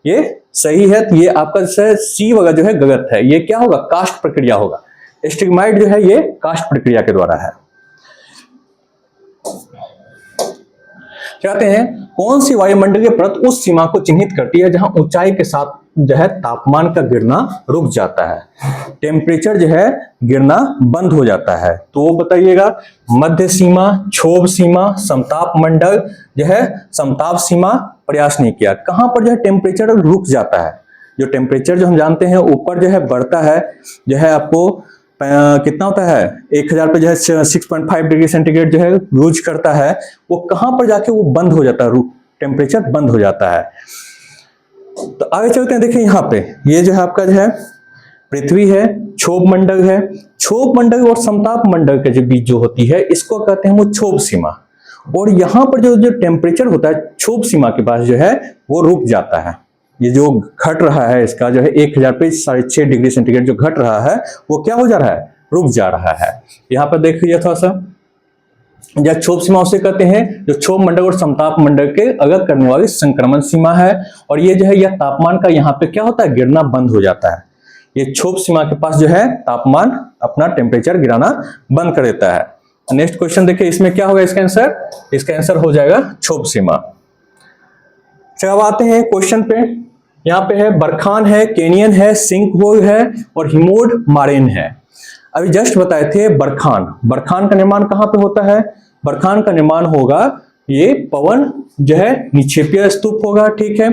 ये सही है। तो ये आपका जो सी वगैरह जो है गलत है, ये क्या होगा, कास्ट प्रक्रिया होगा। स्टिग्माइट जो है ये कास्ट प्रक्रिया के द्वारा है। कहते हैं कौन सी वायुमंडलीय परत उस सीमा को चिन्हित करती है जहां ऊंचाई के साथ जो है तापमान का गिरना रुक जाता है, टेम्परेचर जो है गिरना बंद हो जाता है। तो वो बताइएगा, मध्य सीमा, क्षोभ सीमा, समताप मंडल जो है, समताप सीमा प्रयास नहीं किया। कहां पर जो है टेम्परेचर रुक जाता है, जो टेम्परेचर जो हम जानते हैं ऊपर जो है बढ़ता है, जो है आपको कितना होता है 1000 पे जो है 6.5 डिग्री सेंटीग्रेड जो है यूज करता है, वो कहां पर जाके वो बंद हो जाता है, टेम्परेचर बंद हो जाता है। तो आगे चलते हैं। देखिए यहाँ पे ये जो है आपका जो है पृथ्वी है, क्षोभ मंडल है। क्षोभ मंडल और समताप मंडल के जो बीच जो होती है इसको कहते हैं वो क्षोभ सीमा। और यहाँ पर जो टेम्परेचर होता है क्षोभ सीमा के पास जो है वो रुक जाता है। ये जो घट रहा है इसका जो है 1000 पे 6.5 डिग्री सेंटीग्रेड जो घट रहा है वो क्या हो जा रहा है, रुक जा रहा है। यहाँ पर देखिए थोड़ा सा, या क्षोभ सीमा उसे कहते हैं जो क्षोभ मंडल और समताप मंडल के अलग करने वाली संक्रमण सीमा है। और ये जो है यह तापमान का यहाँ पे क्या होता है, गिरना बंद हो जाता है। ये क्षोभ सीमा के पास जो है तापमान अपना टेम्परेचर गिराना बंद कर देता है। नेक्स्ट क्वेश्चन देखिए, इसमें क्या होगा इसका आंसर, इसका आंसर हो जाएगा क्षोभ सीमा। चलो अब आते हैं क्वेश्चन पे। यहाँ पे है बरखान है, केनियन है, सिंकहोल है और हिमोड मारेन है। अभी जस्ट बताए थे बरखान, बरखान का निर्माण कहाँ पे होता है, बरखान का निर्माण होगा ये पवन जो है निक्षेपीय स्तूप होगा, ठीक है।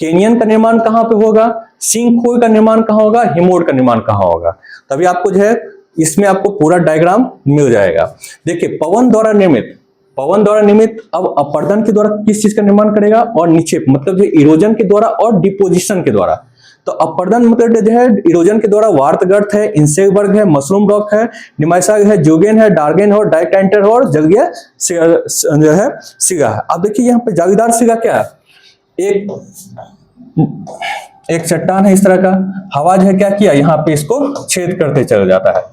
केनियन का निर्माण कहाँ पे होगा, सिंकहोल का निर्माण कहाँ होगा, हिमोड का निर्माण कहाँ होगा। तभी आपको जो है इसमें आपको पूरा डायग्राम मिल जाएगा। देखिए पवन द्वारा निर्मित, पवन द्वारा निर्मित अब अपर्दन के द्वारा किस चीज का निर्माण करेगा, और निक्षेप मतलब जो इरोजन के द्वारा और डिपोजिशन के द्वारा। तो अपर्दन मतलब जो है इरोजन के द्वारा वार्तगर्त है, इंसेक्टबर्ग है, मशरूम रॉक है, निमाइसाग है, जोगेन है, डार्गेन है और डाइकेंटर है और जगह जो है सिगा है। अब देखिए यहाँ पे जागीदार सिगा क्या है, एक चट्टान है इस तरह का, हवा जो है क्या किया यहाँ पे इसको छेद करते चला जाता है,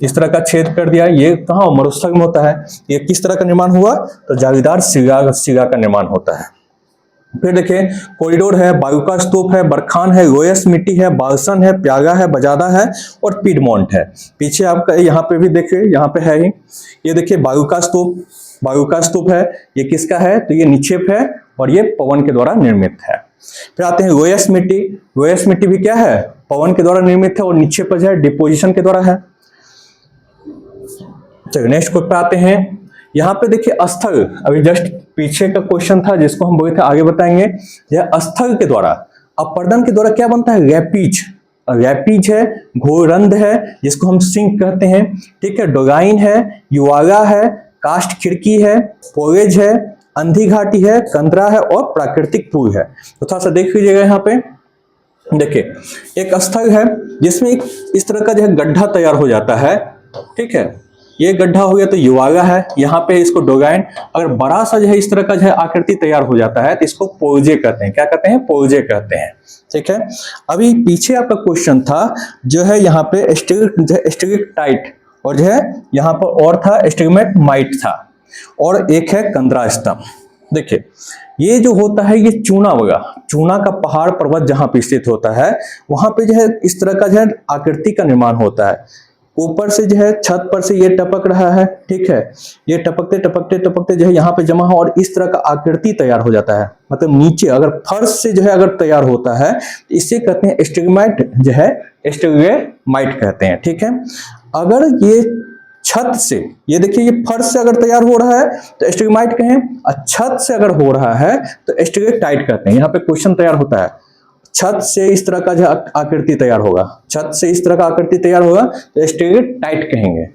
इस तरह का छेद कर दिया। ये कहाँ मरुस्थल में होता है। ये किस तरह का निर्माण हुआ, तो जागीदार सिगा का निर्माण होता है। फिर देखिए कॉरिडोर है, वायु का स्तूप है, बरखान है, लोयस मिट्टी है, बाल्सन है, प्यागा है, बजादा है और पीडमोंट है। पीछे आपका यहाँ पे भी देखिए, यहाँ पे है ही, ये देखिए वायु का स्तूप, वायु का स्तूप है। ये किसका है, तो ये निक्षेप है और ये पवन के द्वारा निर्मित है। फिर आते हैं लोयस मिट्टी, लोयस मिट्टी भी क्या है, पवन के द्वारा निर्मित है और निक्षेप जो है डिपोजिशन के द्वारा है। चलिए नेक्स्ट क्वेश्चन पे आते हैं। यहाँ पे देखिए स्थल, अभी जस्ट पीछे का क्वेश्चन था जिसको हम बोले थे आगे बताएंगे। यह स्थल के द्वारा अपर्दन के द्वारा क्या बनता है, रैपीज, रैपीज है, घोरंद है जिसको हम सिंक कहते हैं, ठीक है, डोगाइन है, युवागा है, कास्ट खिड़की है, पोवेज है, अंधी घाटी है, कंदरा है और प्राकृतिक पुल है। तो थोड़ा सा देख लीजिएगा यहाँ पे। देखिए एक स्थल है जिसमें एक इस तरह का जो है गड्ढा तैयार हो जाता है, ठीक है, ये गड्ढा हो गया तो युवागा है, यहाँ पे इसको डोगाइन। अगर बड़ा सा जो है इस तरह का जो है आकृति तैयार हो जाता है तो इसको पोजे कहते हैं। क्या कहते हैं, पोजे कहते हैं, ठीक है। अभी पीछे आपका क्वेश्चन था जो है यहाँ पे स्टिग्मेटाइट और जो है यहाँ पर और था स्टिग्मेटाइट था और एक है कंदरा स्तंभ। देखिए ये जो होता है ये चूना वगैरह, चूना का पहाड़ पर्वत जहां पे स्थित होता है वहां पे जो है इस तरह का जो है आकृति का निर्माण होता है। ऊपर से जो है छत पर से ये टपक रहा है, ठीक है, ये टपकते टपकते टपकते जो है यहाँ पे जमा हो और इस तरह का आकृति तैयार हो जाता है। मतलब नीचे अगर फर्श से जो है अगर तैयार होता है तो इसे कहते हैं स्टिग्मेट, जो है स्टिग्मेटाइट कहते हैं, ठीक है। अगर ये छत से, ये देखिए ये फर्श से अगर तैयार हो रहा है तो स्टिग्मेटाइट कहें, और छत से अगर हो रहा है तो स्टिग्मेटाइट कहते हैं। यहाँ पे क्वेश्चन तैयार होता है छत से इस तरह का जो आकृति तैयार होगा, छत से इस तरह का आकृति तैयार होगा तो स्टेट टाइट कहेंगे।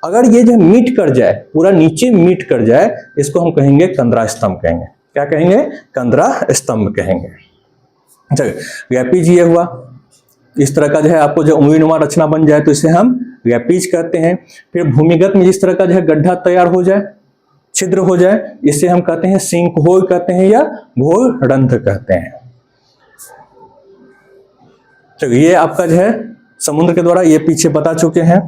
अगर ये जो मीट कर जाए, पूरा नीचे मीट कर जाए, इसको हम कहेंगे कंदरा स्तंभ कहेंगे। क्या कहेंगे? कंदरा स्तंभ कहेंगे। चलिए, व्यापीज ये हुआ, इस तरह का जो है आपको जो उंगलीनुमा रचना बन जाए तो इसे हम व्यापीज कहते हैं। फिर भूमिगत में जिस तरह का जो है गड्ढा तैयार हो जाए, छिद्र हो जाए, इसे हम कहते हैं सिंक होल कहते हैं या घोल रंध्र कहते हैं। तो ये आपका जो है समुद्र के द्वारा, ये पीछे बता चुके हैं।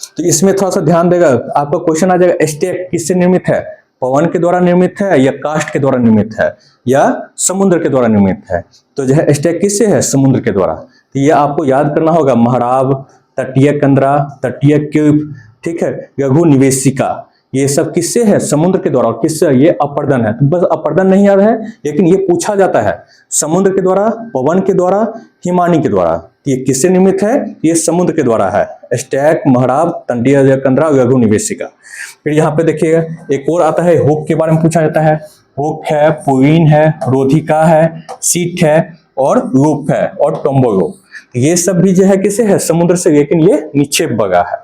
तो इसमें थोड़ा सा ध्यान देगा, आपका क्वेश्चन आ जाएगा स्टेक किससे निर्मित है? पवन के द्वारा निर्मित है या काष्ठ के द्वारा निर्मित है या समुद्र के द्वारा निर्मित है? तो जो है स्टेक किससे है? समुद्र के द्वारा। तो ये आपको याद करना होगा, महराब, तटीय कंदरा, तटीय क्यूब, ठीक है, लघु निवेशिका, ये सब किससे है? समुद्र के द्वारा। और किससे? ये अपर्दन है। तो बस अपर्दन नहीं याद है, लेकिन ये पूछा जाता है समुद्र के द्वारा, पवन के द्वारा, हिमानी के द्वारा। ये किससे निर्मित है? ये समुद्र के द्वारा है। स्टैक, महराब, तटीय कंदरा, लघु निवेशिका। फिर यहाँ पे देखिएगा एक और आता है, हुक के बारे में पूछा जाता है। हुक है, पुईन है, रोधिका है, सीट है और रूप है और टोम्बोलो। ये सब भी जो है किससे है? समुद्र से, लेकिन ये निक्षेप बगा है।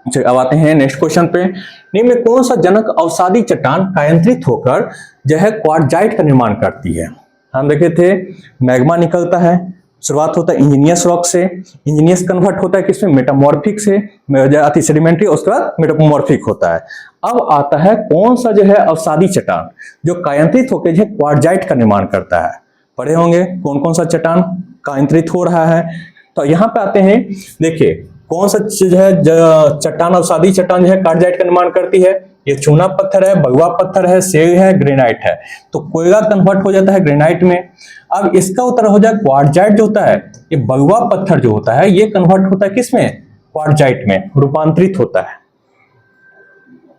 अब आते हैं नेक्स्ट क्वेश्चन पे। निम्न में कौन सा जनक अवसादी चट्टान कायांतरित होकर जो है क्वार्टजाइट का निर्माण करती है? हम देखे थे मैग्मा निकलता है, शुरुआत होता है इंजीनियस रॉक से, इंजीनियस कन्वर्ट होता है किसमें? मेटामॉर्फिक से, सेडिमेंट्री, उसके बाद मेटामॉर्फिक होता है। अब आता है कौन सा जो है अवसादी चट्टान जो कायांतरित होकर जो है क्वार्टजाइट का निर्माण करता है? पढ़े होंगे कौन कौन सा चट्टान कायांतरित हो रहा है। तो यहाँ पे आते हैं, देखिए कौन सा चीज है चट्टान, अवसादी चट्टान जो है क्वार्टजाइट का निर्माण करती है? ये चूना पत्थर है, भगवा पत्थर है, सेल है, ग्रेनाइट है। तो कोयला कन्वर्ट हो जाता है ग्रेनाइट में। अब इसका उत्तर हो जाए क्वार्टजाइट जो होता है, ये भगवा पत्थर जो होता है, ये कन्वर्ट होता है किसमें? क्वार्टजाइट में रूपांतरित होता है।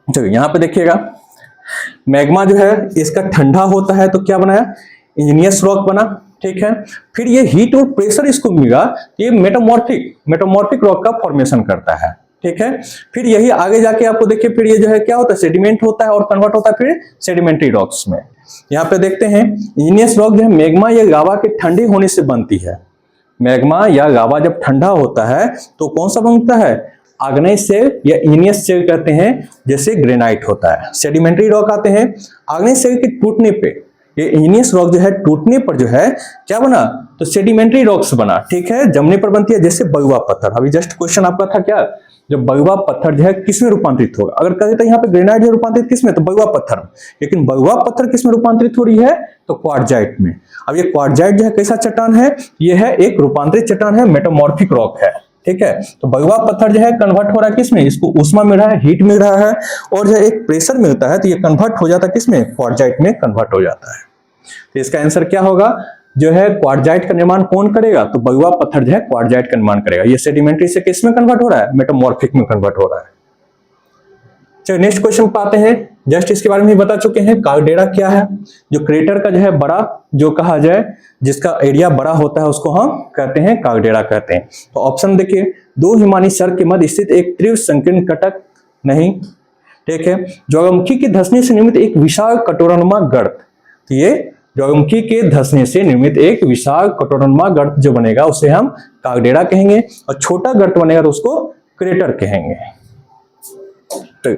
चलिए यहाँ पे देखिएगा, मैग्मा जो है इसका ठंडा होता है तो क्या बनाया? इंजीनियस रॉक बना, ठीक है। फिर ये हीट और प्रेशर इसको मिला, ये मेटामॉर्फिक रॉक का फॉर्मेशन करता है, ठीक है। फिर यही आगे जाके आपको देखिए, फिर ये जो है क्या होता है? सेडिमेंट होता है और कन्वर्ट होता है फिर सेडिमेंट्री रॉक्स में। यहाँ पे देखते हैं इंजीनियस रॉक जो है मैग्मा या लावा के ठंडे होने से बनती है। मैग्मा या लावा जब ठंडा होता है तो कौन सा बनता है? आग्नेय सेल या इंजीनियस सेल कहते हैं, जैसे ग्रेनाइट होता है। सेडिमेंट्री रॉक आते हैं आग्नेय सेल के टूटने पे, ये इंजीनियस रॉक जो है टूटने पर जो है क्या बना? तो सेडिमेंट्री रॉक्स बना, ठीक है। जमने पर बनती है जैसे बलुआ पत्थर। अभी जस्ट क्वेश्चन आपका था क्या? जब बलुआ पत्थर जो है किसमें रूपांतरित होगा? अगर कहते तो यहाँ पे ग्रेनाइट जो रूपांतरित किसमें? तो बलुआ पत्थर। लेकिन बलुआ पत्थर किसमें रूपांतरित हो रही है? तो क्वार्टजाइट में। अब ये क्वार्टजाइट जो है कैसा चट्टान है? ये है एक रूपांतरित चट्टान है, मेटामॉर्फिक रॉक है, ठीक है। तो बलुआ पत्थर जो है कन्वर्ट हो रहा है किसमें? इसको ऊष्मा मिल रहा है, हीट मिल रहा है, और जो एक प्रेशर मिलता है तो ये कन्वर्ट हो जाता है किसमें? क्वार्टजाइट में कन्वर्ट हो जाता है। तो इसका आंसर क्या होगा? जो है क्वार्टजाइट का निर्माण कौन करेगा? तो बलुआ पत्थर जो है क्वार्टजाइट का निर्माण करेगा। ये सेडिमेंट्री से किस में कन्वर्ट हो रहा है? मेटामॉर्फिक में कन्वर्ट हो रहा है। चलिए नेक्स्ट क्वेश्चन पे आते हैं। जस्ट इसके बारे में बता चुके हैं। कालडेरा क्या है? जो क्रेटर का जो है बड़ा, जो कहा जाए जिसका एरिया बड़ा होता है उसको हम कहते हैं कालडेरा कहते हैं। तो ऑप्शन देखिए, दो हिमानी सर के मध्य स्थित एक तीव्र संकीर्ण कटक नहीं, ठीक है। ज्वालामुखी की धंसने से निर्मित एक विशाल कटोरानुमा गर्त, तो ये ज्वालामुखी के धंसने से निर्मित एक विशाल कटोरानुमा गर्त जो बनेगा उसे हम कालडेरा कहेंगे, और छोटा गर्त बनेगा तो उसको क्रेटर कहेंगे। तो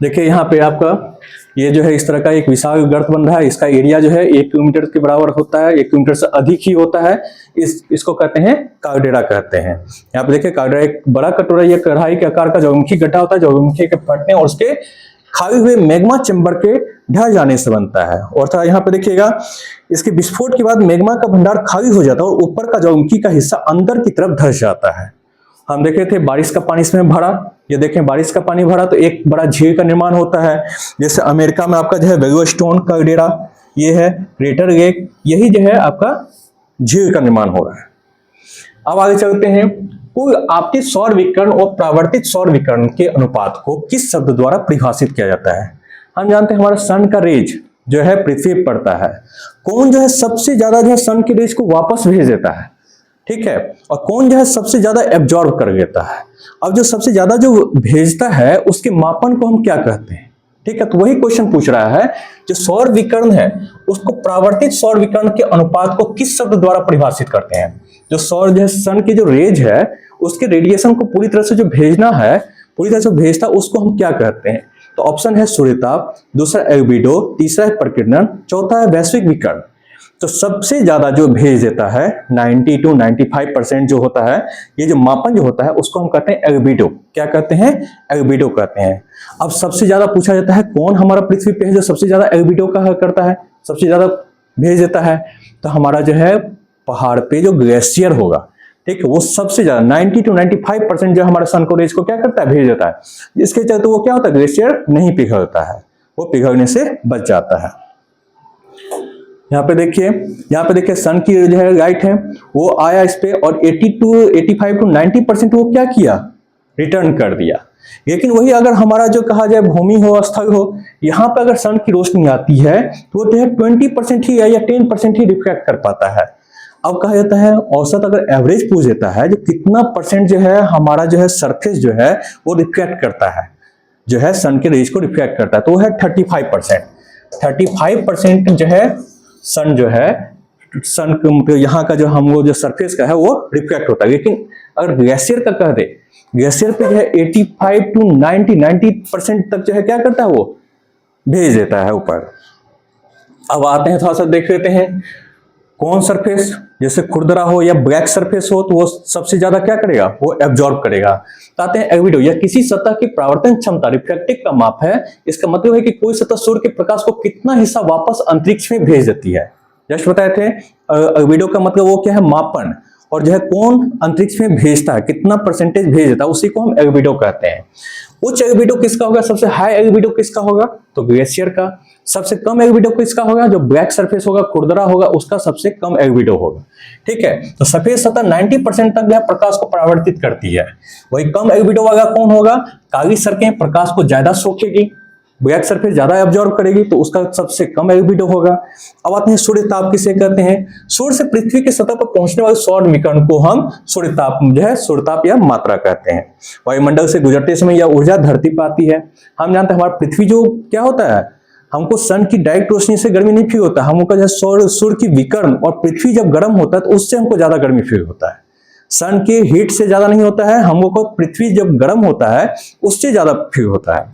देखिए यहाँ पे आपका ये जो है इस तरह का एक विशाल गर्त बन रहा है। इसका एरिया जो है 1 किलोमीटर के बराबर होता है, 1 किलोमीटर से अधिक ही होता है। इसको कहते हैं कालडेरा कहते हैं। यहाँ पे देखिए कालडेरा एक बड़ा कटोरा या कढ़ाई के आकार का ज्वालामुखी गड्ढा होता है, ज्वालामुखी के फटने और उसके खाली हुए मैग्मा चैम्बर के ढह जाने से बनता है। और यहाँ पे देखिएगा इसके विस्फोट के बाद मैग्मा का भंडार खाली हो जाता है और ऊपर का ज्वालामुखी का हिस्सा अंदर की तरफ धंस जाता है। हम देखे थे बारिश का पानी इसमें भरा, ये देखें बारिश का पानी भरा तो एक बड़ा झील का निर्माण होता है। जैसे अमेरिका में आपका जो है येलोस्टोन कालडेरा, ये है क्रेटर लेक, यही जो है आपका झील का निर्माण हो रहा है। अब आगे चलते हैं। कोई आपतित सौर विकिरण और परावर्तित सौर विकिरण के अनुपात को किस शब्द द्वारा परिभाषित किया जाता है? हम जानते हैं हमारा सन का रेज जो है पृथ्वी पर पड़ता है, कौन जो है सबसे ज्यादा जो है सन की रेज को वापस भेज देता है, ठीक है, और कौन जो है सबसे ज्यादा एब्जॉर्ब कर लेता है। अब जो सबसे ज्यादा जो भेजता है उसके मापन को हम क्या कहते हैं? ठीक है, तो वही क्वेश्चन पूछ रहा है, जो सौर विकिरण है उसको परावर्तित सौर विकिरण के अनुपात को किस शब्द द्वारा परिभाषित करते हैं। जो सौर जो है सन की जो रेज है उसके रेडिएशन को पूरी तरह से जो भेजना है, पूरी तरह से भेजता उसको हम क्या कहते हैं। तो ऑप्शन है सूर्यताप, दूसरा एल्बिडो, तीसरा है प्रकीर्णन, चौथा है वैश्विक विकिरण। तो सबसे ज्यादा जो भेज देता है 90 to 95% जो होता है, ये जो मापन जो होता है उसको हम कहते हैं एल्बिडो। क्या कहते हैं? एल्बिडो कहते हैं। अब सबसे ज्यादा पूछा जाता है कौन हमारा पृथ्वी पे है जो सबसे ज्यादा एल्बिडो का करता है, सबसे ज्यादा भेज देता है। तो हमारा जो है पहाड़ पे जो ग्लेशियर होगा, ठीक है, वो सबसे ज्यादा 90 to 95% जो हमारे सन को रेज को क्या करता है, भेज देता है। इसके चलते वो क्या होता है, ग्लेशियर नहीं पिघलता है, वो पिघलने से बच जाता है। यहाँ पे देखिए सन की जो है लाइट है वो आया इस पे और 85 to 90% वो क्या किया, रिटर्न कर दिया। लेकिन वही अगर हमारा जो कहा जाए भूमि हो, स्थल हो, यहाँ पे अगर सन की रोशनी आती है तो वो जो है 20% ही या 10% ही रिफ्लेक्ट कर पाता है। अब कहा जाता है औसत अगर एवरेज पूछ देता है जो कितना परसेंट जो है हमारा जो है सरफेस जो है वो रिफ्लेक्ट करता है, जो है सन के रेज को रिफ्लेक्ट करता है, तो वो है 35%। 35% जो है सन जो है सन यहाँ का जो हमको जो सरफेस का है वो रिफ्लेक्ट होता है। लेकिन अगर ग्लेशियर का कह दे, ग्लेशियर पे जो है 85 to 90% तक जो है क्या करता है, वो भेज देता है ऊपर। अब आते हैं थोड़ा सा देख लेते हैं कौन सरफेस जैसे खुरदरा हो या ब्लैक सरफेस हो तो वो सबसे ज्यादा क्या करेगा, वो एब्जॉर्ब करेगा। तो आते हैं एल्बिडो, यह किसी सतह की परावर्तन क्षमता रिफ्लेक्टिव का माप है। इसका मतलब है कि कोई सतह सूर्य के प्रकाश को कितना हिस्सा वापस अंतरिक्ष में भेज देती है। जस्ट बताए थे एल्बिडो का मतलब वो क्या है, मापन, और जो है कौन अंतरिक्ष में भेजता है, कितना परसेंटेज भेज देता है, उसी को हम एल्बिडो कहते हैं। उच्च एल्बिडो किसका होगा, सबसे हाई एल्बिडो किसका होगा, तो ग्लेशियर का। सबसे कम एल्बिडो किसका होगा, जो ब्लैक सरफेस होगा, खुरदरा होगा, उसका सबसे कम एल्बिडो होगा। ठीक है, तो सफेद सतह 90% तक जो है प्रकाश को परावर्तित करती है। वही कम एल्बिडो वाला कौन होगा, काली सड़कें प्रकाश को ज्यादा सोखेगी, ब्लैक सरफेस ज्यादा एब्जॉर्ब करेगी, तो उसका सबसे कम एल्बिडो होगा। अब आते हैं सूर्यताप किसे कहते हैं। सूर्य से पृथ्वी की सतह पर पहुंचने वाले सौर विकिरण को हम सूर्यताप जो है सूर्यताप या मात्रा कहते हैं। वायुमंडल से गुजरते समय यह ऊर्जा धरती पर आती है। हम जानते हैं हमारा पृथ्वी जो क्या होता है, हमको सन की डायरेक्ट रोशनी से गर्मी नहीं फील होता, हमको जो सूर्य की विकिरण और पृथ्वी जब गर्म होता है तो उससे हमको ज्यादा गर्मी फील होता है। सन के हीट से ज्यादा नहीं होता है, हमको पृथ्वी जब गर्म होता है उससे ज्यादा फील होता है।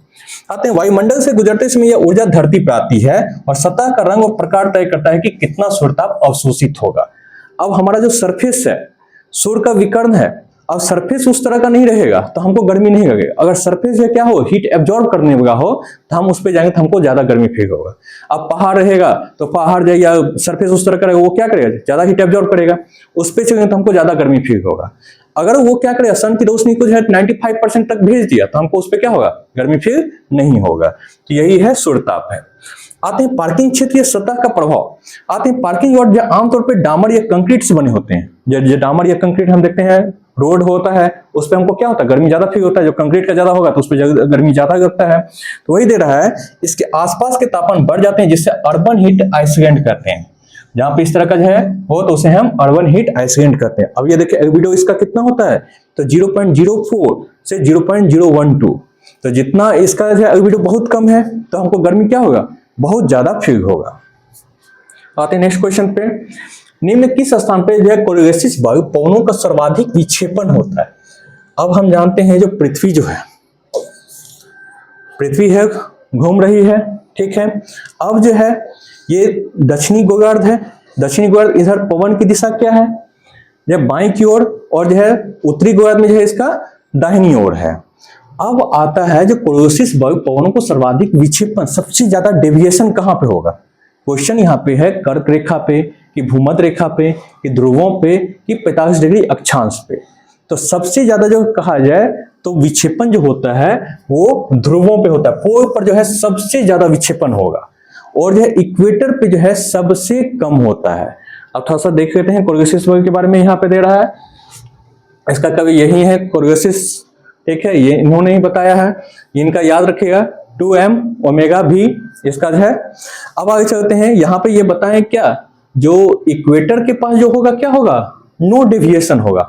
आते हैं वायुमंडल से गुजरते समय यह ऊर्जा धरती पर आती है और सतह का रंग और प्रकार तय करता है कि कितना सूर्यताप अवशोषित होगा। अब हमारा जो सरफेस है, सूर्य का विकिरण है, अब सरफेस उस तरह का नहीं रहेगा तो हमको गर्मी नहीं लगेगा। अगर सरफेस जो क्या हो, हीट एब्जॉर्ब करने वाला हो, तो हम उस पर जाएंगे तो हमको ज्यादा गर्मी फील होगा। अब पहाड़ रहेगा तो पहाड़ जो या सरफेस उस तरह का रहेगा, वो क्या करेगा, ज्यादा हीट एब्जॉर्ब करेगा, उस पर चलेंगे तो हमको ज्यादा गर्मी फील होगा। अगर वो क्या करेगा, सन की रोशनी को जो है 95% तक भेज दिया तो हमको उस पर क्या होगा, गर्मी फील नहीं होगा। तो यही है सूर्यताप है। आते हैं पार्किंग क्षेत्र या सतह का प्रभाव। आते हैं पार्किंग यार्ड जो आमतौर पर डामर या कंक्रीट से बने होते हैं। जो डामर या कंक्रीट हम देखते हैं रोड होता है, उस पर हमको क्या होता है, गर्मी ज्यादा फील होता है। जो कंक्रीट का ज्यादा होगा तो उस पर गर्मी ज्यादा लगता है। तो वही दे रहा है, इसके आसपास के तापमान बढ़ जाते हैं जिससे अर्बन हीट आइसलैंड कहते हैं। जहां पे इस तरह का जो है हो तो उसे हम अर्बन हीट आइसलैंड कहते हैं। अब ये देखिए एल्बिडो इसका कितना होता है, तो 0.04 से 0.012। तो जितना इसका जो है एल्बिडो बहुत कम है तो हमको गर्मी क्या होगा, बहुत ज्यादा फील होगा। आते हैं नेक्स्ट क्वेश्चन पे। निम्न किस स्थान पे जो है कोरियोलिस वायु पवनों का सर्वाधिक विक्षेपण होता है। अब हम जानते हैं जो पृथ्वी जो है, पृथ्वी है घूम रही है, ठीक है। अब जो है ये दक्षिणी गोलार्ध है, दक्षिणी गोलार्ध, इधर पवन की दिशा क्या है, जब बाईं की ओर, और जो है उत्तरी गोलार्ध में जो है इसका दाहिनी ओर है। अब आता है जो कोरियोलिस वायु पवनों को सर्वाधिक विक्षेपण, सबसे ज्यादा डेविएशन कहां पे होगा। क्वेश्चन यहाँ पे है कर्क रेखा पे कि भूमध्य रेखा पे कि ध्रुवों पे कि 45 डिग्री अक्षांश पे। तो सबसे ज्यादा जो कहा जाए तो विक्षेपण जो होता है वो ध्रुवों पे होता है, पोल पर जो है सबसे ज्यादा विक्षेपण होगा, और जो है इक्वेटर पे जो है सबसे कम होता है। अब थोड़ा सा देख लेते हैं कोरियोलिस वायु के बारे में। यहाँ पे दे रहा है, इसका कवि यही है कोरियोलिस, ठीक है, ये इन्होंने ही बताया है, इनका याद रखिएगा 2m ओमेगा भी इसका जो है। अब आगे चलते हैं, यहाँ पे ये बताएं क्या, जो इक्वेटर के पास जो होगा क्या होगा, नो डेविएशन होगा,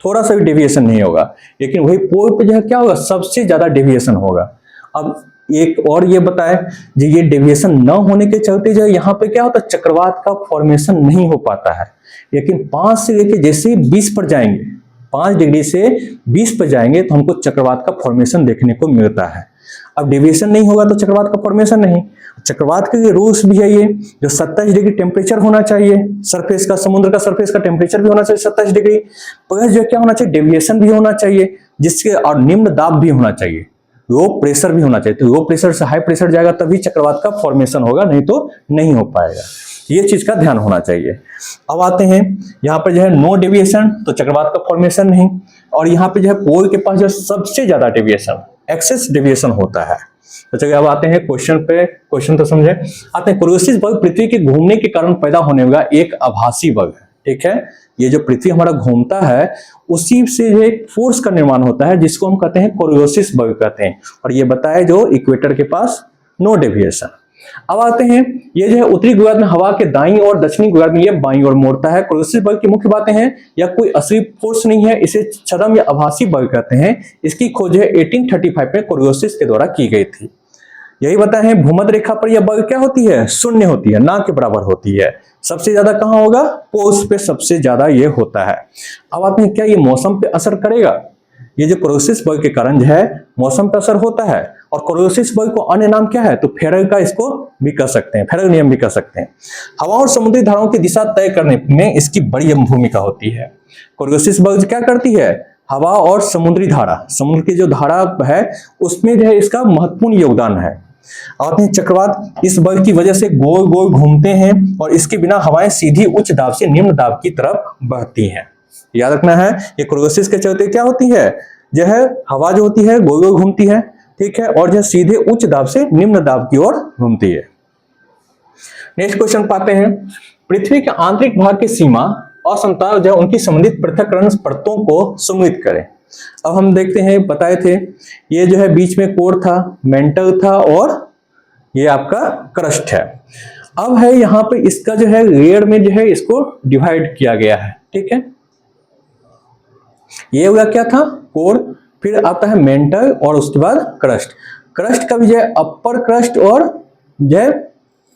थोड़ा सा भी डेविएशन नहीं होगा। लेकिन वही पोल पे जो है क्या होगा, सबसे ज्यादा डेविएशन होगा। अब एक और ये बताए जो ये डेविएशन न होने के चलते जो यहाँ पे क्या होता है, चक्रवात का फॉर्मेशन नहीं हो पाता है। लेकिन 5 से लेके जैसे ही 20 पर जाएंगे, 5 डिग्री से 20 पर जाएंगे तो हमको चक्रवात का फॉर्मेशन देखने को मिलता है। अब डेविएशन नहीं होगा तो चक्रवात का फॉर्मेशन नहीं। चक्रवात के लिए रूल्स भी है ये, जो 27 डिग्री टेम्परेचर होना चाहिए सरफेस का, समुद्र का सरफेस का टेम्परेचर भी होना चाहिए 27 डिग्री, प्लस जो क्या होना चाहिए, डेविएशन भी होना चाहिए जिसके, और निम्न दाब भी होना चाहिए, लो प्रेशर भी होना चाहिए। तो लो प्रेशर से हाई प्रेशर जाएगा तभी चक्रवात का फॉर्मेशन होगा, नहीं तो नहीं हो पाएगा। ये चीज का ध्यान होना चाहिए। अब आते हैं यहाँ पर जो है नो डेविएशन तो चक्रवात का फॉर्मेशन नहीं, और यहाँ पे जो है पोल के पास जो सबसे ज्यादा डेविएशन, एक्सेस डेविएशन होता है। तो चलिए अब आते हैं क्वेश्चन पे, क्वेश्चन तो समझे। आते हैं कोरियोसिस बग पृथ्वी के घूमने के कारण पैदा होने वाला एक आभासी बग है। ठीक है, ये जो पृथ्वी हमारा घूमता है उसी से जो एक फोर्स का निर्माण होता है जिसको हम कहते हैं कोरियोसिस बग कहते हैं, और ये बताए जो इक्वेटर के पास नो डेविएशन। अब आते हैं ये जो है उत्तरी गोलार्ध में हवा के दाईं और दक्षिणी गोलार्ध में ये बाईं ओर मोड़ता है। कोरियोसिस बग की मुख्य बातें हैं, या कोई असली फोर्स नहीं है, इसे छद्म या आभासी बग कहते हैं। इसकी खोज है 1835 में कोरियोसिस के द्वारा की गई थी। यही बताए हैं भूमध्य रेखा पर यह बग क्या होती है, शून्य होती है, ना के बराबर होती है। सबसे ज्यादा कहां होगा, पोल्स पे सबसे ज्यादा ये होता है। अब आते हैं क्या ये मौसम पे असर करेगा, ये जो कोरियोसिस बग के कारण जो है मौसम पर असर होता है। और कोरियोसिस बग को अन्य नाम क्या है, तो फेरल का इसको भी कह सकते हैं, फेरल नियम भी कह सकते हैं। हवा और समुद्री धाराओं की दिशा तय करने में इसकी बड़ी भूमिका होती है। कोरियोसिस बग क्या करती है, हवा और समुद्री धारा, समुद्र की जो धारा है उसमें जो है इसका महत्वपूर्ण योगदान है। आते हैं चक्रवात, इस बग की वजह से गोल गोल घूमते हैं और इसके बिना हवाएं सीधी उच्च दाब से निम्न दाब की तरफ बढ़ती हैं। याद रखना है ये कोरियोसिस के चलते क्या होती है, जो है हवा जो होती है गोल गोल घूमती है, ठीक है, और जो सीधे उच्च दाब से निम्न दाब की ओर घूमती है। नेक्स्ट क्वेश्चन पाते हैं, पृथ्वी के आंतरिक भाग की सीमा असमता जो उनकी संबंधित पृथक्करण परतों को सम्मिलित करें। अब हम देखते हैं, बताए थे ये जो है बीच में कोर था, मेंटल था, और ये आपका क्रस्ट है। अब है यहाँ पे इसका जो है लेयर में जो है इसको डिवाइड किया गया है। ठीक है, ये हुआ क्या था, कोर, फिर आता है मेंटल और उसके बाद क्रस्ट। क्रस्ट का भी जो है अपर क्रस्ट और जो है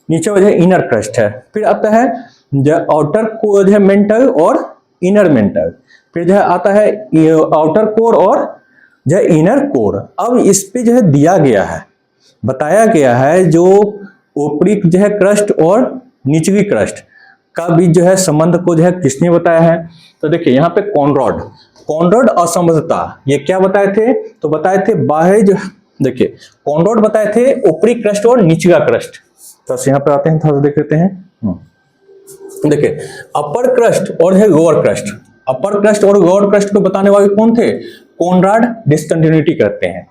नीचे जो है इनर क्रस्ट है। फिर आता है जो आउटर कोर जो है मेंटल और इनर मेंटल। फिर जो है आता है आउटर कोर और जो है इनर कोर। अब इस पे जो है दिया गया है, बताया गया है जो ऊपरी जो है क्रस्ट और निचली क्रस्ट का बीच जो है संबंध को जो है किसने बताया है, तो देखिए यहाँ पे कॉनरॉड, कॉनरॉड असमर्थता, ये क्या बताए थे, तो बताए थे बाह्य जो, देखिए कॉनरॉड बताए थे ऊपरी क्रस्ट और निचला क्रस्ट। तो यहाँ पे आते हैं, थोड़ा देख लेते हैं। देखिए अपर क्रस्ट और है लोअर क्रस्ट, अपर क्रस्ट और लोअर क्रस्ट को बताने वाले कौन थे, कॉनराड डिस्कंटिन्यूटी कहते हैं।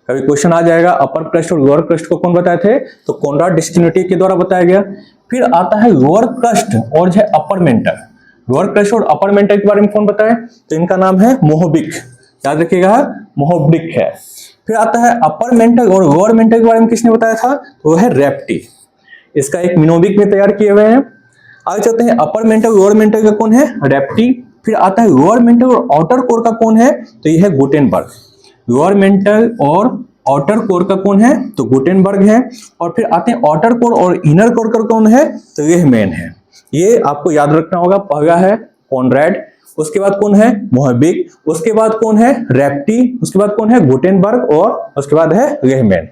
कभी क्वेश्चन आ जाएगा अपर क्रस्ट और लोअर क्रस्ट को कौन बताए थे, तो कॉनराड डिस्कंटिन्यूटी के द्वारा बताया गया। फिर आता है लोअर क्रस्ट और जो है अपर मेंटल, लोअर क्रस्ट और अपर मेंटल के बारे में कौन बताए, तो इनका नाम है मोहबिक, याद रखिएगा मोहबिक है। फिर आता है अपर मेंटल और लोअर मेंटल के बारे में किसने बताया था, तो वो है रेप्टी, इसका एक मिनोबिक में तैयार किए हुए हैं। आगे चलते हैं, अपर मेंटल लोअर मेंटल का कौन है, रेप्टी। फिर आता है लोअर मेंटल और आउटर कोर का कौन है, तो यह है गुटेनबर्ग। लोअर मेंटल और आउटर कोर का कौन है, तो गुटेनबर्ग है। और फिर आते हैं आउटर कोर और इनर कोर का कौन है, तो यह मैन है। ये आपको याद रखना होगा, पहला है कॉनरैड, उसके बाद कौन है मोहबिक, उसके बाद कौन है रेप्टी, उसके बाद कौन है गुटेनबर्ग, और उसके बाद है रेहमैन।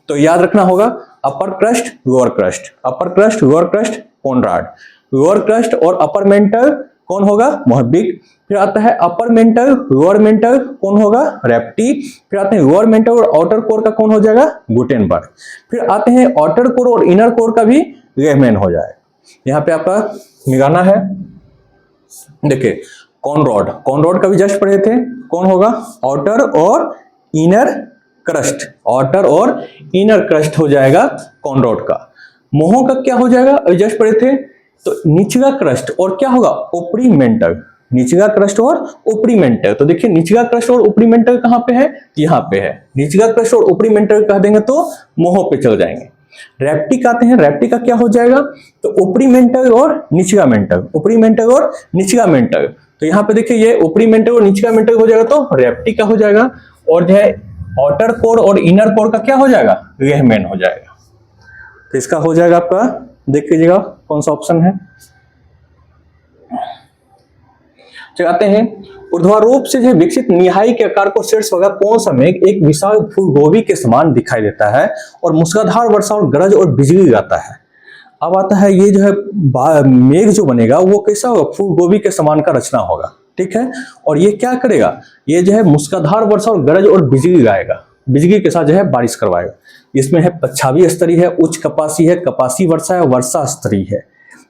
तो याद रखना होगा upper crust lower crust, upper crust lower crust Conrad, lower crust और अपर मेंटल कौन होगा, मोहबिक। फिर आता है अपर मेंटल लोअर मेंटल कौन होगा, रेप्टी। फिर आते हैं लोअर मेंटल और आउटर कोर का कौन हो जाएगा, गुटेनबर्ग। फिर आते हैं आउटर कोर और इनर कोर का भी रेहमैन हो जाएगा। यहाँ पे आपका मिलाना है, देखिए कॉनरॉड, कॉनरॉड का भी जस्ट पढ़े थे, कौन होगा आउटर और इनर क्रस्ट, आउटर और इनर क्रस्ट हो जाएगा कॉनरॉड का। मोह का क्या हो जाएगा, जस्ट पढ़े थे, तो निचला क्रस्ट और क्या होगा ऊपरी मेंटल, निचला क्रस्ट और ऊपरी मेंटल। तो देखिए निचला क्रस्ट और ऊपरी मेंटल कहां पे है, यहाँ पे है। निचला क्रस्ट और ऊपरी मेंटल कह देंगे तो मोह पे चल जाएंगे। रेप्टिक आते हैं, रेप्टिक का क्या हो जाएगा, तो ऊपरी मेंटल और निचला मेंटल, ऊपरी मेंटल और निचला मेंटल। तो यहाँ पे देखिए ये ऊपरी मेंटल और निचला मेंटल हो जाएगा तो रेप्टिक का हो जाएगा। और जो है आउटर कोर और इनर कोर का क्या हो जाएगा, रेहमैन हो जाएगा। तो इसका हो जाएगा आपका, देख लीजिएगा कौन सा ऑप्शन है। चलाते हैं, ऊर्ध्वारोप से जो विकसित निहाई के आकार को शीर्ष होगा कौन सा मेघ एक विशाल फूलगोभी के समान दिखाई देता है और मूसलाधार वर्षा और गरज और बिजली गिराता है। अब आता है ये जो है मेघ जो बनेगा वो कैसा होगा, फूलगोभी के समान का रचना होगा, ठीक है। और ये क्या करेगा, ये जो है मूसलाधार वर्षा और गरज और बिजली गिराएगा, बिजली के साथ जो है बारिश करवाएगा। इसमें है पच्छावी स्तरीय है, उच्च कपासी है, कपासी वर्षा है, वर्षा स्तरीय है।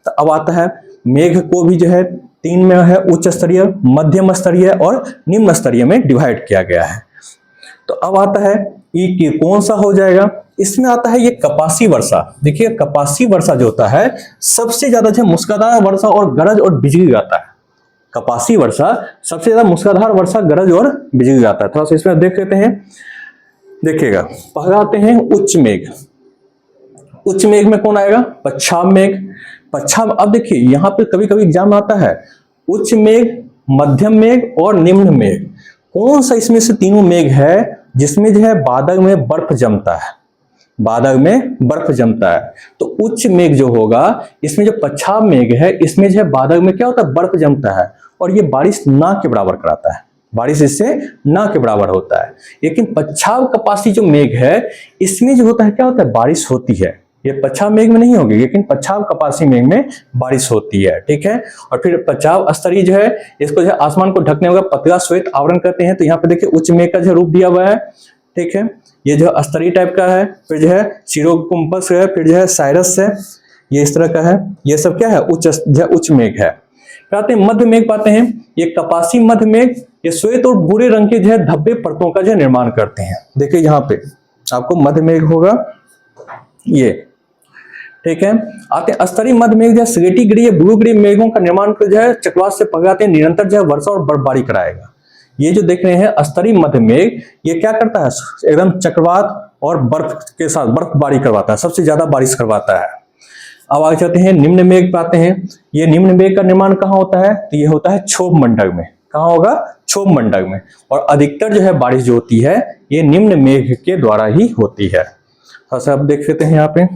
तो अब आता है मेघ को भी जो है 3 में है, उच्च स्तरीय, मध्यम स्तरीय और निम्न स्तरीय में डिवाइड किया गया है। तो अब आता है ये कौन सा हो जाएगा, इसमें आता है ये कपासी वर्षा। देखिए कपासी वर्षा जो होता है सबसे ज्यादा जो मूसलाधार वर्षा और गरज और बिजली गिराता है। कपासी वर्षा सबसे ज्यादा मूसलाधार वर्षा, गरज और बिजली गिराता है। थोड़ा सा इसमें देख लेते हैं, देखिएगा पहले आते हैं उच्च मेघ। उच्च मेघ में कौन आएगा, पच्छाव मेघ। पच्छाव, अब देखिए यहाँ पे कभी कभी एग्जाम आता है उच्च मेघ, मध्यम मेघ और निम्न मेघ, कौन सा इसमें से तीनों मेघ है जिसमें जो है बादल में बर्फ जमता है, बादल में बर्फ जमता है। तो उच्च मेघ जो होगा इसमें जो पच्छाव मेघ है इसमें जो है बादल में क्या होता है, बर्फ जमता है और ये बारिश ना के बराबर कराता है, बारिश इससे ना के बराबर होता है। लेकिन पच्छाव कपासी जो मेघ है इसमें जो होता है क्या होता है, बारिश होती है। ये पच्छाव मेघ में नहीं होगी लेकिन पच्छाव कपासी मेघ में बारिश होती है, ठीक है। और फिर पच्छाव स्तरीय जो है इसको जो है आसमान को ढकने वाला पतला श्वेत आवरण कहते हैं। तो यहाँ पे देखिए उच्च मेघ का जो रूप दिया हुआ है, ठीक है, ये जो स्तरीय टाइप का है, फिर जो है सीरोकुम्पस है, फिर जो है साइरस है, ये इस तरह का है। ये सब क्या है, उच्च मेघ है। कहते हैं मध्य मेघ पाते हैं, ये कपासी मध्य मेघ ये श्वेत और भूरे रंग के जो है धब्बे परतों का जो निर्माण करते हैं। देखिए यहाँ पे आपको मध्य मेघ होगा ये, ठीक है। आते हैं स्तरीय मध्य मेघ जो स्लेटी ग्रे ब्लू ग्रे मेघों का निर्माण कर जो है चक्रवात से पकड़ाते हैं, निरंतर जो है वर्षा और बर्फबारी कराएगा। ये जो देख रहे हैं स्तरीय मध्य मेघ ये क्या करता है, एकदम चक्रवात और बर्फ के साथ बर्फबारी करवाता है, सबसे ज्यादा बारिश करवाता है। अब आगे चलते हैं निम्न मेघ पाते हैं। ये निम्न मेघ का निर्माण कहाँ होता है, तो ये होता है क्षोभ मंडल में। कहाँ होगा, क्षोभ मंडल में। और अधिकतर जो है बारिश जो होती है ये निम्न मेघ के द्वारा ही होती है। थोड़ा अब देख लेते हैं यहाँ पे,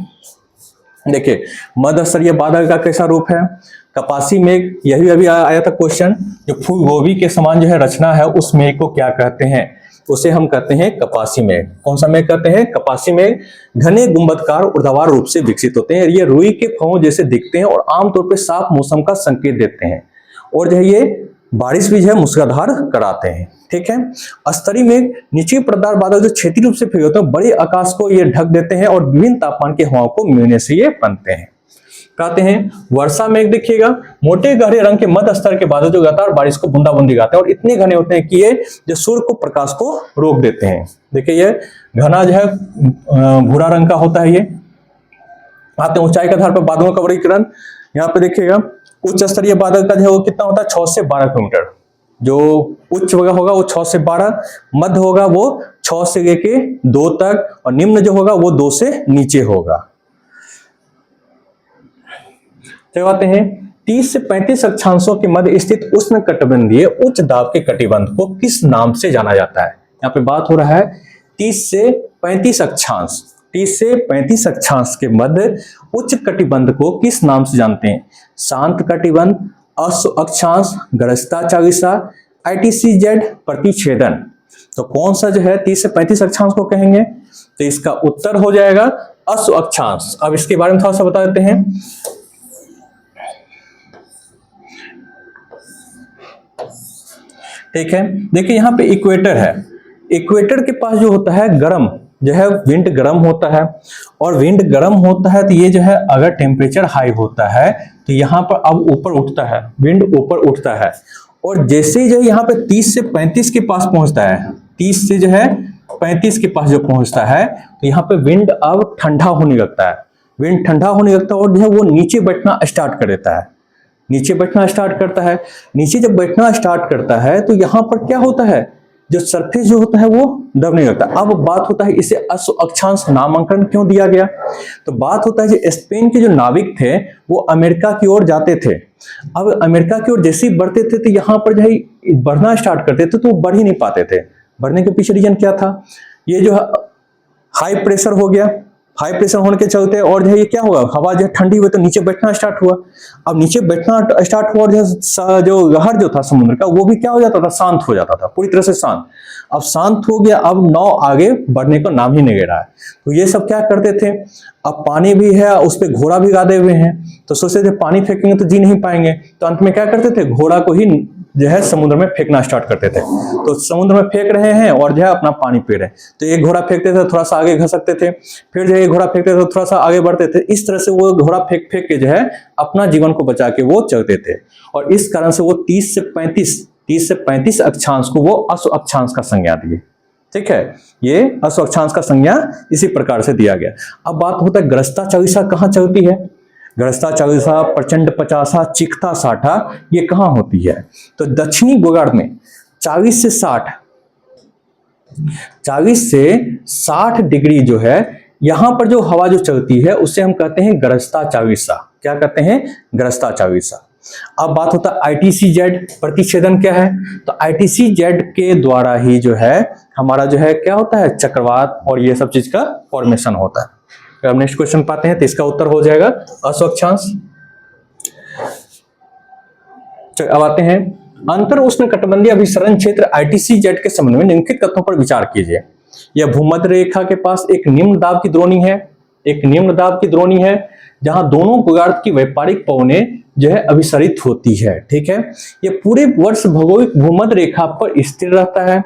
देखिए मध्य स्तरीय बादल का कैसा रूप है, कपासी मेघ, यही अभी आया था क्वेश्चन, जो फूलगोभी के समान जो है रचना है उस मेघ को क्या कहते हैं, उसे हम कहते हैं कपासी मेघ। कौन सा मेघ कहते हैं, कपासी मेघ। घने गुंबदकार ऊर्ध्वाधर रूप से विकसित होते हैं, ये रुई के फवों जैसे दिखते हैं और आमतौर पर साफ मौसम का संकेत देते हैं और जो है ये बारिश भी जो है मूसलाधार कराते हैं, ठीक है। स्तरीय मेघ निचली परतदार बादल जो क्षेत्रीय रूप से फैले होते हैं, बड़े आकाश को ये ढक देते हैं और विभिन्न तापमान की हवाओं को मिलने से ये बनते हैं। कहते हैं वर्षा मेघ, देखिएगा मोटे गहरे रंग के मध्य स्तर के बादल जो लगातार बारिश को बूंदाबूंदी गाते हैं और इतने घने होते हैं कि ये जो सूर्य को प्रकाश को रोक देते हैं। देखिए ये घना जो है भूरा रंग का होता है। ये आते हैं ऊंचाई के आधार पर बादलों का वर्गीकरण। यहाँ पे देखिएगा उच्च स्तरीय बादल का जो है वो कितना होता है, 6 से 12 किलोमीटर। जो उच्च होगा वो 6 से 12, मध्य होगा वो 6 से लेके 2 तक और निम्न जो होगा वो 2 से नीचे होगा। आते हैं 30 से 35 अक्षांशों के मध्य स्थित उष्णकटिबंधीय उच्च दाब के कटिबंध को किस नाम से जाना जाता है। यहाँ पे बात हो रहा है 30 से 35 अक्षांश, 30 से 35 अक्षांश के मध्य उच्च कटिबंध को किस नाम से जानते हैं। शांत कटिबंध, अक्षांश, गरजता चालिसा, ITCZ, प्रतिच्छेदन। तो कौन सा जो है 30 से 35 अक्षांश को कहेंगे, तो इसका उत्तर हो जाएगा अश्व अक्षांश। अब इसके बारे में थोड़ा सा बता देते हैं। ठीक है, देखिए यहाँ पे इक्वेटर है, इक्वेटर के पास जो होता है गर्म जो है विंड गर्म होता है और विंड गर्म होता है तो ये जो है अगर टेम्परेचर हाई होता है तो यहाँ पर अब ऊपर उठता है, विंड ऊपर उठता है और जैसे ही जो है यहाँ पे 30 से 35 के पास पहुंचता है, 30 से जो है 35 के पास जो पहुंचता है तो यहाँ पे विंड अब ठंडा होने लगता है, विंड ठंडा होने लगता है और जो है वो नीचे बैठना स्टार्ट कर देता है, नीचे बैठना स्टार्ट करता है। नीचे जब बैठना स्टार्ट करता है तो यहाँ पर क्या होता है, जो सरफेस जो होता है वो दबने लगता है। अब बात होता है इसे अश्व अक्षांश नामांकन क्यों दिया गया, तो बात होता है जो स्पेन के जो नाविक थे वो अमेरिका की ओर जाते थे। अब अमेरिका की ओर जैसे ही बढ़ते थे तो यहाँ पर जो है बढ़ना स्टार्ट करते थे तो वो बढ़ ही नहीं पाते थे। बढ़ने के पीछे रीजन क्या था, ये जो हाई प्रेशर हो गया, हाई प्रेशर होने के चलते और जो है ये क्या हुआ, हवा जो ठंडी हुई तो नीचे बैठना स्टार्ट हुआ। अब नीचे बैठना स्टार्ट हुआ और जो लहर जो था समुद्र का वो भी क्या हो जाता था, शांत हो जाता था, पूरी तरह से शांत। अब शांत हो गया, अब नाव आगे बढ़ने का नाम ही नहीं ले रहा है। तो ये सब क्या करते थे, अब पानी भी है उस पर घोड़ा भी गादे हुए हैं, तो सोचते थे पानी फेंकेंगे तो जी नहीं पाएंगे, तो अंत में क्या करते थे, घोड़ा को ही जो है समुद्र में फेंकना स्टार्ट करते थे। तो समुद्र में फेंक रहे हैं और जो है अपना पानी पी रहे हैं, तो एक घोड़ा फेंकते थे थोड़ा सा आगे घसकते थे, फिर जो है घोड़ा फेंकते थे थोड़ा सा आगे बढ़ते थे। इस तरह से वो घोड़ा फेंक फेंक के जो है अपना जीवन को बचा के वो चलते थे। और इस कारण से वो 30 से 35 अक्षांश को वो अश्व अक्षांश का संज्ञा दिए। ठीक है, ये अश्व अक्षांश का संज्ञा इसी प्रकार से दिया गया। अब बात होता है ग्रस्ता चालीसा कहाँ चलती है। ग्रस्ता चालीसा, प्रचंड पचासा, चिकता साठा, ये कहाँ होती है, तो दक्षिणी गोलार्ध में 40 से 60 डिग्री जो है यहां पर जो हवा जो चलती है उसे हम कहते हैं ग्रस्ता चालीसा। क्या कहते हैं, ग्रस्ता चालीसा। अब बात होता है ITCZ प्रतिच्छेदन क्या है, तो ITCZ के द्वारा ही जो है हमारा जो है क्या होता है, चक्रवात और ये सब चीज का फॉर्मेशन होता है। अब नेक्स्ट क्वेश्चन पाते हैं, तो इसका उत्तर हो जाएगा अश्व अक्षांश। अब आते हैं अंतर उष्ण कटिबंधीय अभिसरण क्षेत्र ITCZ के संबंध में निम्नलिखित तथ्यों पर विचार कीजिए। यह भूमध्य रेखा के पास एक निम्न दाब की द्रोणी है, जहां दोनों गोलार्ध की व्यापारिक पवनें जो है अभिसरित होती है। ठीक है, ये पूरे वर्ष भौगोलिक भूमध्य रेखा पर स्थिर रहता है।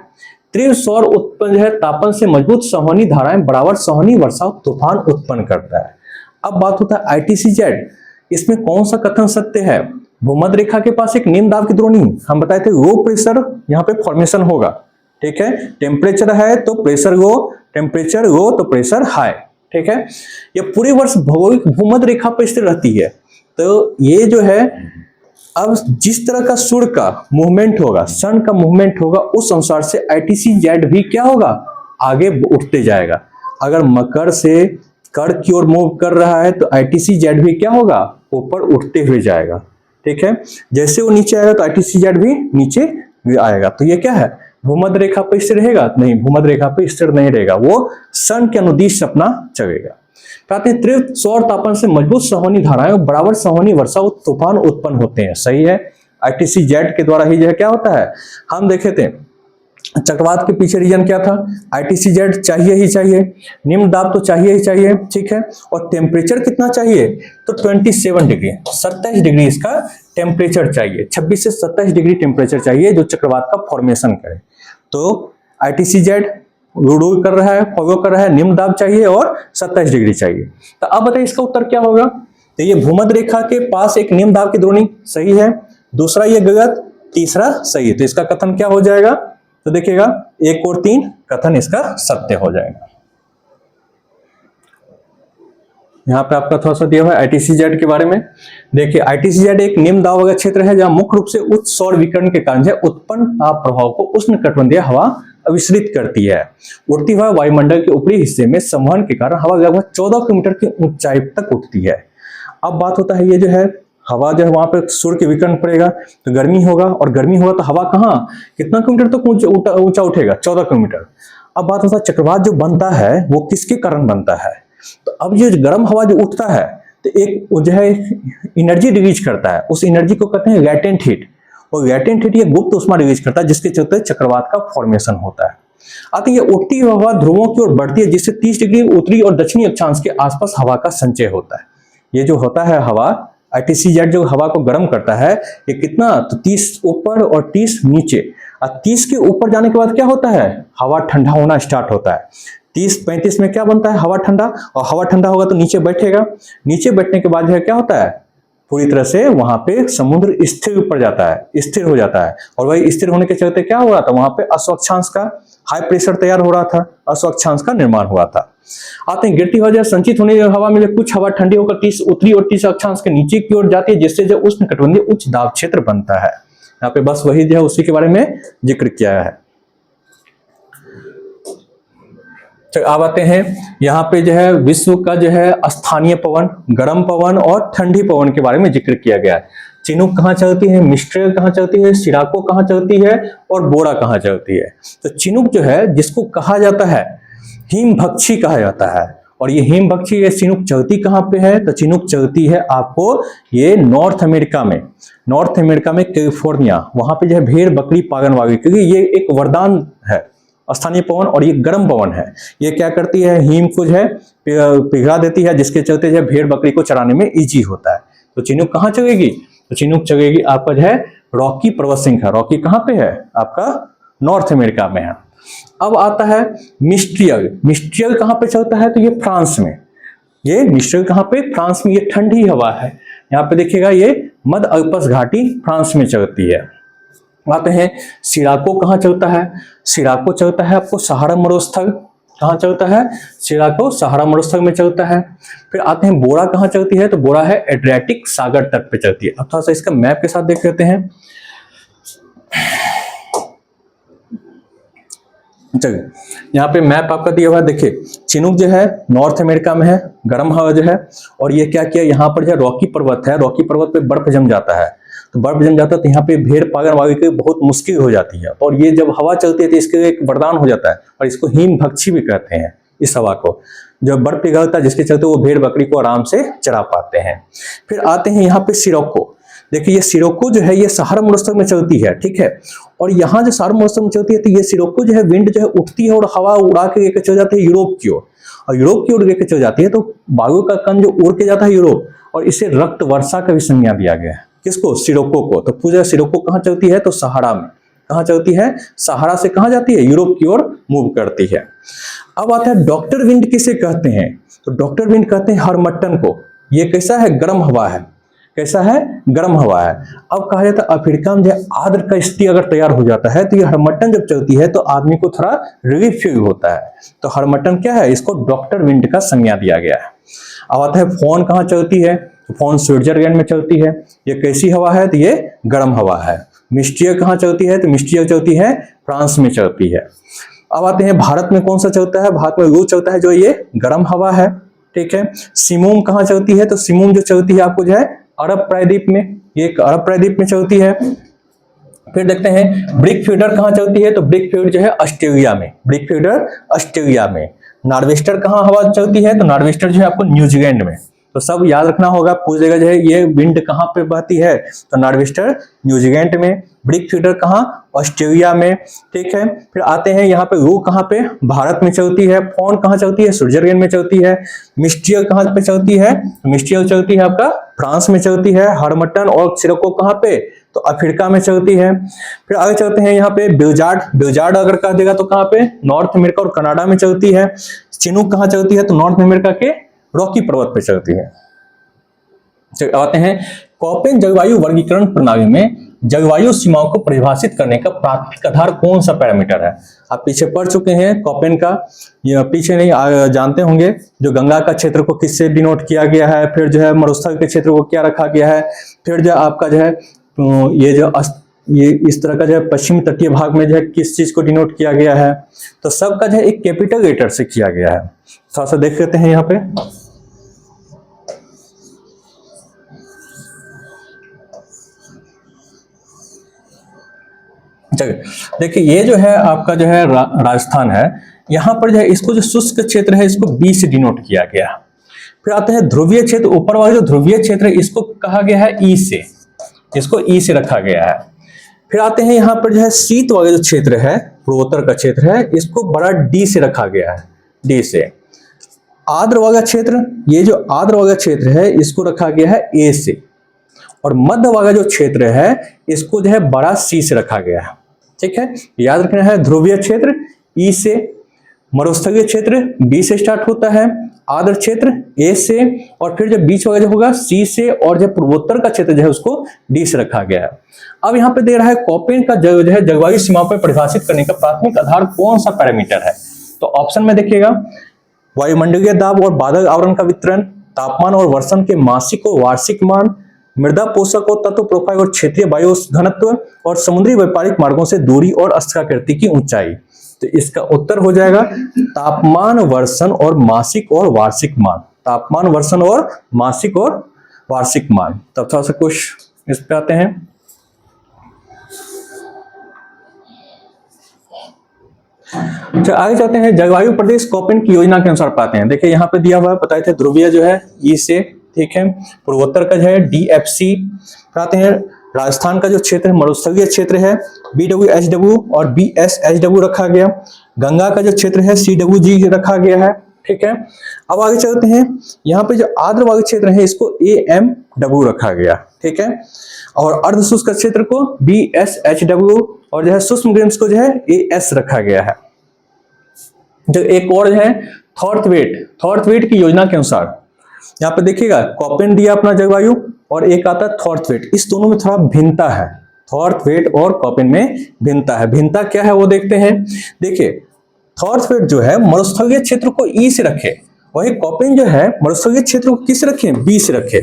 तीव्र सौर उत्पन्न जो है तापन से मजबूत संवहनी धाराएं बराबर संवहनी वर्षा तूफान उत्पन्न करता है। अब बात होता है ITCZ, इसमें कौन सा कथन सत्य है, भूमध्य रेखा के पास एक निम्न दाब की द्रोणी, हम बताए थे लो प्रेशर यहाँ पे फॉर्मेशन होगा। ठीक है, टेम्परेचर है तो प्रेशर लो, टेम्परेचर लो तो प्रेशर हाई। ठीक है, ये पूरे वर्ष भौगोलिक भूमध्य रेखा पर स्थिर रहती है। तो ये जो है अब जिस तरह का सूर्य का मूवमेंट होगा, सन का मूवमेंट होगा, उस अनुसार से ITCZ भी क्या होगा, आगे उठते जाएगा। अगर मकर से कर्क की ओर मूव कर रहा है तो ITCZ भी क्या होगा, ऊपर उठते हुए जाएगा। ठीक है, जैसे वो नीचे आएगा तो ITCZ भी नीचे भी आएगा। तो ये क्या है, भूमध्य रेखा पर स्थिर रहेगा, नहीं भूमध्य रेखा पर स्थिर नहीं रहेगा, वो सन के अनुदिश अपना चलेगा। कहते हैं तीव्र सौर तापन से मजबूत संवहनी धाराएं और बराबर संवहनी वर्षा तूफान उत्पन्न होते हैं। सही है, ITCZ के द्वारा ही जो है क्या होता है, हम देखे थे चक्रवात के पीछे रीजन क्या था, ITCZ चाहिए ही चाहिए, निम्न दाब तो चाहिए ही चाहिए। ठीक है, और टेम्परेचर कितना चाहिए, तो 27 डिग्री, 27 डिग्री इसका टेम्परेचर चाहिए, 26 से 27 डिग्री टेम्परेचर चाहिए जो चक्रवात का फॉर्मेशन करे। तो ITCZ रूल कर रहा है, फॉलो कर रहा है, निम्न दाब चाहिए और 27 डिग्री चाहिए। तो अब बताइए इसका उत्तर क्या होगा, तो ये भूमध्य रेखा के पास एक निम्न दाब की द्रोणी सही है, दूसरा ये गलत, तीसरा सही है। तो इसका कथन क्या हो जाएगा, तो देखिएगा 1 और 3 कथन इसका सत्य हो जाएगा। यहाँ पे आपका थोड़ा सा दिया हुआ है ITCZ के बारे में। देखिए ITCZ एक निम्न दाब वाला क्षेत्र है जहां मुख्य रूप से उच्च सौर विकिरण के कारण उत्पन्न ताप प्रभाव को उष्ण कटिबंधीय हवा अभिसरित करती है। उड़ती हुई वायुमंडल के ऊपरी हिस्से में संवहन के कारण हवा लगभग 14 किलोमीटर की ऊंचाई तक उठती है। अब बात होता है ये जो है हवा जो है वहां पर सूर्य के विकिरण पड़ेगा तो गर्मी होगा, और गर्मी होगा तो हवा कहाँ कितना किलोमीटर तक ऊंचा उठेगा, 14 किलोमीटर। अब बात होता है चक्रवात जो बनता है वो किसके कारण बनता है, तो अब ये गर्म हवा जो उठता है तो एक जो है एनर्जी रिलीज करता है, उस एनर्जी को कहते हैं लैटेंट हीट, और लैटेंट हीट ये गुप्त ऊष्मा रिलीज करता है जिसके चलते चक्रवात का फॉर्मेशन होता है। आते ये उठती हुई हवा ध्रुवों की ओर बढ़ती है जिससे 30 डिग्री उत्तरी और दक्षिणी अक्षांश के आसपास हवा का संचय होता है। ये जो होता है हवा ITCZ जो हवा को गर्म करता है ये कितना, तो 30 ऊपर और 30 नीचे, और 30 के ऊपर जाने के बाद क्या होता है, हवा ठंडा होना स्टार्ट होता है। 30-35 में क्या बनता है, हवा ठंडा, और हवा ठंडा होगा तो नीचे बैठेगा, नीचे बैठने के बाद जो है क्या होता है, पूरी तरह से वहां पे समुद्र स्थिर ऊपर जाता है, स्थिर हो जाता है, और वही स्थिर होने के चलते क्या हो रहा था, वहां पे अश्व अक्षांश का हाई प्रेशर तैयार हो रहा था, अश्व अक्षांश का निर्माण हुआ था। आते हैं गिरती हवा संचित होने हवा में कुछ हवा ठंडी होकर 30 उत्तरी और 30 अक्षांश के नीचे की ओर जाती है जिससे जो उष्ण कटिबंधीय उच्च दाब क्षेत्र बनता है। यहाँ पे बस वही जो है उसी के बारे में जिक्र किया है। अब आते हैं यहाँ पे जो है विश्व का जो है स्थानीय पवन, गर्म पवन और ठंडी पवन के बारे में जिक्र किया गया है। चिनूक कहाँ चलती है, मिस्ट्रेल कहाँ चलती है, सिराको कहाँ चलती है और बोरा कहाँ चलती है। तो चिनूक जो है जिसको कहा जाता है हिमभक्षी कहा जाता है। और ये हिमभक्षी, ये चिनूक चलती कहाँ पे है? तो चिनूक चलती है आपको ये नॉर्थ अमेरिका में, नॉर्थ अमेरिका में कैलिफोर्निया, वहां पे जो है भेड़ बकरी पालन वाली, क्योंकि ये एक वरदान है स्थानीय पवन और ये गर्म पवन है। ये क्या करती है? हिम को जो है पिघला देती है, जिसके चलते जो है भेड़ बकरी को चराने में इजी होता है। तो चिनूक कहाँ चलेगी? तो चिनूक चलेगी आपका जो है रॉकी पर्वत श्रृंखला। रॉकी कहाँ पे है? आपका नॉर्थ अमेरिका में है। अब आता है मिस्ट्रियल। मिस्ट्रियल कहाँ पे चलता है? तो ये फ्रांस में। ये मिस्ट्रियल कहाँ पे? फ्रांस में। ये ठंडी हवा है। यहाँ पे देखिएगा ये मध्य अल्प्स घाटी फ्रांस में चलती है। आते हैं सिराको। कहाँ चलता है? सिराको चलता है आपको सहारा मरुस्थल। कहाँ चलता है? सिराको सहारा मरुस्थल में चलता है। फिर आते हैं बोरा। कहाँ चलती है? तो बोरा है एड्रियाटिक सागर तट पे चलती है। अब थोड़ा सा इसका मैप के साथ देख लेते हैं। चलिए, यहाँ पे मैप आपका दिया हुआ है। देखिए चिनूक जो है नॉर्थ अमेरिका में है, गर्म हवा जो है। और ये क्या किया? यहाँ पर जो रॉकी पर्वत है, रॉकी पर्वत पे बर्फ जम जाता है। तो बर्फ जम जाता है तो यहाँ पे भेड़ पालन वाली की बहुत मुश्किल हो जाती है। और ये जब हवा चलती है तो इसके लिए एक वरदान हो जाता है, और इसको हिमभक्षी भी कहते हैं इस हवा को। जब बर्फ पिघलता है जिसके चलते वो भेड़ बकरी को आराम से चरा पाते हैं। फिर आते हैं यहाँ पे सिरोको। देखिए ये सिरोको जो है ये सहारा मरुस्थल में चलती है, ठीक है। और यहाँ जो सहारा मरुस्थल में चलती है तो ये सिरोको जो है विंड जो है उठती है और हवा उड़ा के लेकर चल जाती है यूरोप की ओर। और यूरोप की ओर लेकर चल जाती है तो वायु का कण जो उड़ के जाता है यूरोप, और इसे रक्त वर्षा का भी संज्ञा दिया गया है। किसको? सिरोको को। तो पूजा सिरोको कहाँ चलती है? तो सहारा में। कहाँ चलती है? सहारा से कहाँ जाती है? यूरोप की ओर मूव करती है। अब आता है डॉक्टर विंड किसे कहते हैं? तो डॉक्टर विंड कहते हैं हरमट्टन को। ये कैसा है? गर्म हवा है। कैसा है? गर्म हवा है। अब कहा जाता है अफ्रीका में जो आर्द्र का स्थिति अगर तैयार हो जाता है तो ये हरमट्टन जब चलती है तो आदमी को थोड़ा रिलीफ फील होता है। तो हरमट्टन क्या है? इसको डॉक्टर विंड का संज्ञा दिया गया है। अब आता है फोन। कहाँ चलती है? तो फोन स्विट्जरलैंड में चलती है। ये कैसी हवा है? तो ये गर्म हवा है। मिस्ट्रियल कहाँ चलती है? तो मिस्ट्रियल चलती है फ्रांस में चलती है। अब आते हैं भारत में कौन सा चलता है? भारत में वो चलता है जो ये गर्म हवा है, ठीक है। सिमूम कहाँ चलती है? तो सिमूम जो चलती है आपको जो है अरब प्रायद्वीप में। ये एक अरब प्रायद्वीप में चलती है। फिर देखते हैं ब्रिक फीडर कहाँ चलती है? तो ब्रिक फीडर जो है ऑस्ट्रेलिया में। ब्रिक फीडर ऑस्ट्रेलिया में। नॉर्वेस्टर कहाँ हवा चलती है? तो नॉर्वेस्टर जो है आपको न्यूजीलैंड में। तो सब याद रखना होगा, पूछ देगा जो है ये विंड कहाँ पे बहती है? तो नॉर्वेस्टर न्यूजीलैंड में। ब्रिक फीडर कहाँ? ऑस्ट्रेलिया में, ठीक है। फिर आते हैं यहाँ पे रू कहाँ पे? भारत में चलती है। फोन कहाँ चलती है? स्विट्जरलैंड में चलती है। मिस्ट्रियल कहाँ पे चलती है? मिस्ट्रियल चलती है आपका फ्रांस में चलती है। हरमट्टन और सिरोको कहाँ पे? तो अफ्रीका में चलती है। फिर आगे चलते हैं यहाँ पे बिलजार्ड। बिलजार्ड अगर कह देगा तो कहाँ पे? नॉर्थ अमेरिका और कनाडा में चलती है। चिनूक कहाँ चलती है? तो नॉर्थ अमेरिका के रॉकी पर्वत पे चलती है। आते हैं कोपेन जलवायु वर्गीकरण प्रणाली में जलवायु सीमाओं को परिभाषित करने का प्राथमिक आधार कौन सा पैरामीटर है? आप पीछे पढ़ चुके हैं कोपेन का, ये पीछे नहीं जानते होंगे। जो गंगा का क्षेत्र को किससे डिनोट किया गया है, फिर जो है मरुस्थल के क्षेत्र को क्या रखा गया है, फिर जो आपका जो है ये इस तरह का जो है पश्चिमी तटीय भाग में जो है किस चीज को डिनोट किया गया है। तो सबका जो है एक कैपिटल लेटर से किया गया है। थोड़ा सा देख लेते हैं यहाँ पे। देखिए ये जो है आपका जो है राजस्थान है। यहाँ पर जो है इसको जो शुष्क क्षेत्र है इसको बी से डिनोट किया गया। फिर आते हैं ध्रुवीय क्षेत्र। ऊपर वाला जो ध्रुवीय क्षेत्र है इसको कहा गया है ई से, इसको ई से रखा गया है। फिर आते हैं यहाँ पर जो है शीत वाला जो क्षेत्र है, पूर्वोत्तर का क्षेत्र है, इसको बड़ा डी से रखा गया है, डी से। आर्द्र वाला क्षेत्र, ये जो आर्द्र वाला क्षेत्र है इसको रखा गया है ए से। और मध्य वाला जो क्षेत्र है इसको जो है बड़ा सी से रखा गया है, ठीक है। याद रखना है ध्रुवीय क्षेत्र ई से, मरुस्थलीय क्षेत्र बी से स्टार्ट होता है, आर्द्र क्षेत्र ए से, और फिर जो बीच वाला जो होगा सी से, और जो पूर्वोत्तर का क्षेत्र जो है उसको डी से रखा गया है। अब यहाँ पे दे रहा है कोपेन का जो है जलवायु सीमाओं पर परिभाषित करने का प्राथमिक आधार कौन सा पैरामीटर है? तो ऑप्शन में देखिएगा वायुमंडलीय दाब और बादल आवरण का वितरण, तापमान और वर्षण के मासिक और वार्षिक मान, मृदा पोषक और तत्व प्रोफाइल और क्षेत्रीय वायु घनत्व, और समुद्री व्यापारिक मार्गों से दूरी और स्थलाकृति की ऊंचाई। तो इसका उत्तर हो जाएगा तापमान, वर्षण और मासिक और वार्षिक मान। तापमान, वर्षण और मासिक और वार्षिक मान। तब थोड़ा सा कुछ इस पे आते हैं। अच्छा, आगे चलते हैं। जलवायु प्रदेश कोपेन की योजना के अनुसार पाते हैं। देखिए यहाँ पे दिया हुआ है, बताए थे ध्रुवीय जो है ई से, ठीक है, पूर्वोत्तर का जो है DFC, आते हैं राजस्थान का जो क्षेत्र है मरुस्थलीय क्षेत्र है BWHW और BSHW रखा गया। गंगा का जो क्षेत्र है CWG रखा गया है, ठीक है। अब आगे चलते हैं, यहाँ पे जो आर्द्र वायु क्षेत्र है इसको AMW रखा गया, ठीक है, और अर्ध शुष्क क्षेत्र को BSHW और जो है सूक्ष्म ग्रेन्स को जो है AS रखा गया है। जो एक और है थॉर्थवेट की योजना के अनुसार, यहाँ पे देखिएगा कोपेन दिया अपना जलवायु और एक आता है थॉर्थवेट, इस दोनों में थोड़ा भिन्नता है। थॉर्थवेट और कोपेन में भिन्नता है। भिन्नता क्या है वो देखते हैं। देखिए थॉर्थवेट जो है मरुस्थलीय क्षेत्र को ई से रखे, वही कोपेन जो है मरुस्थलीय क्षेत्र को किस रखे, बी से रखे।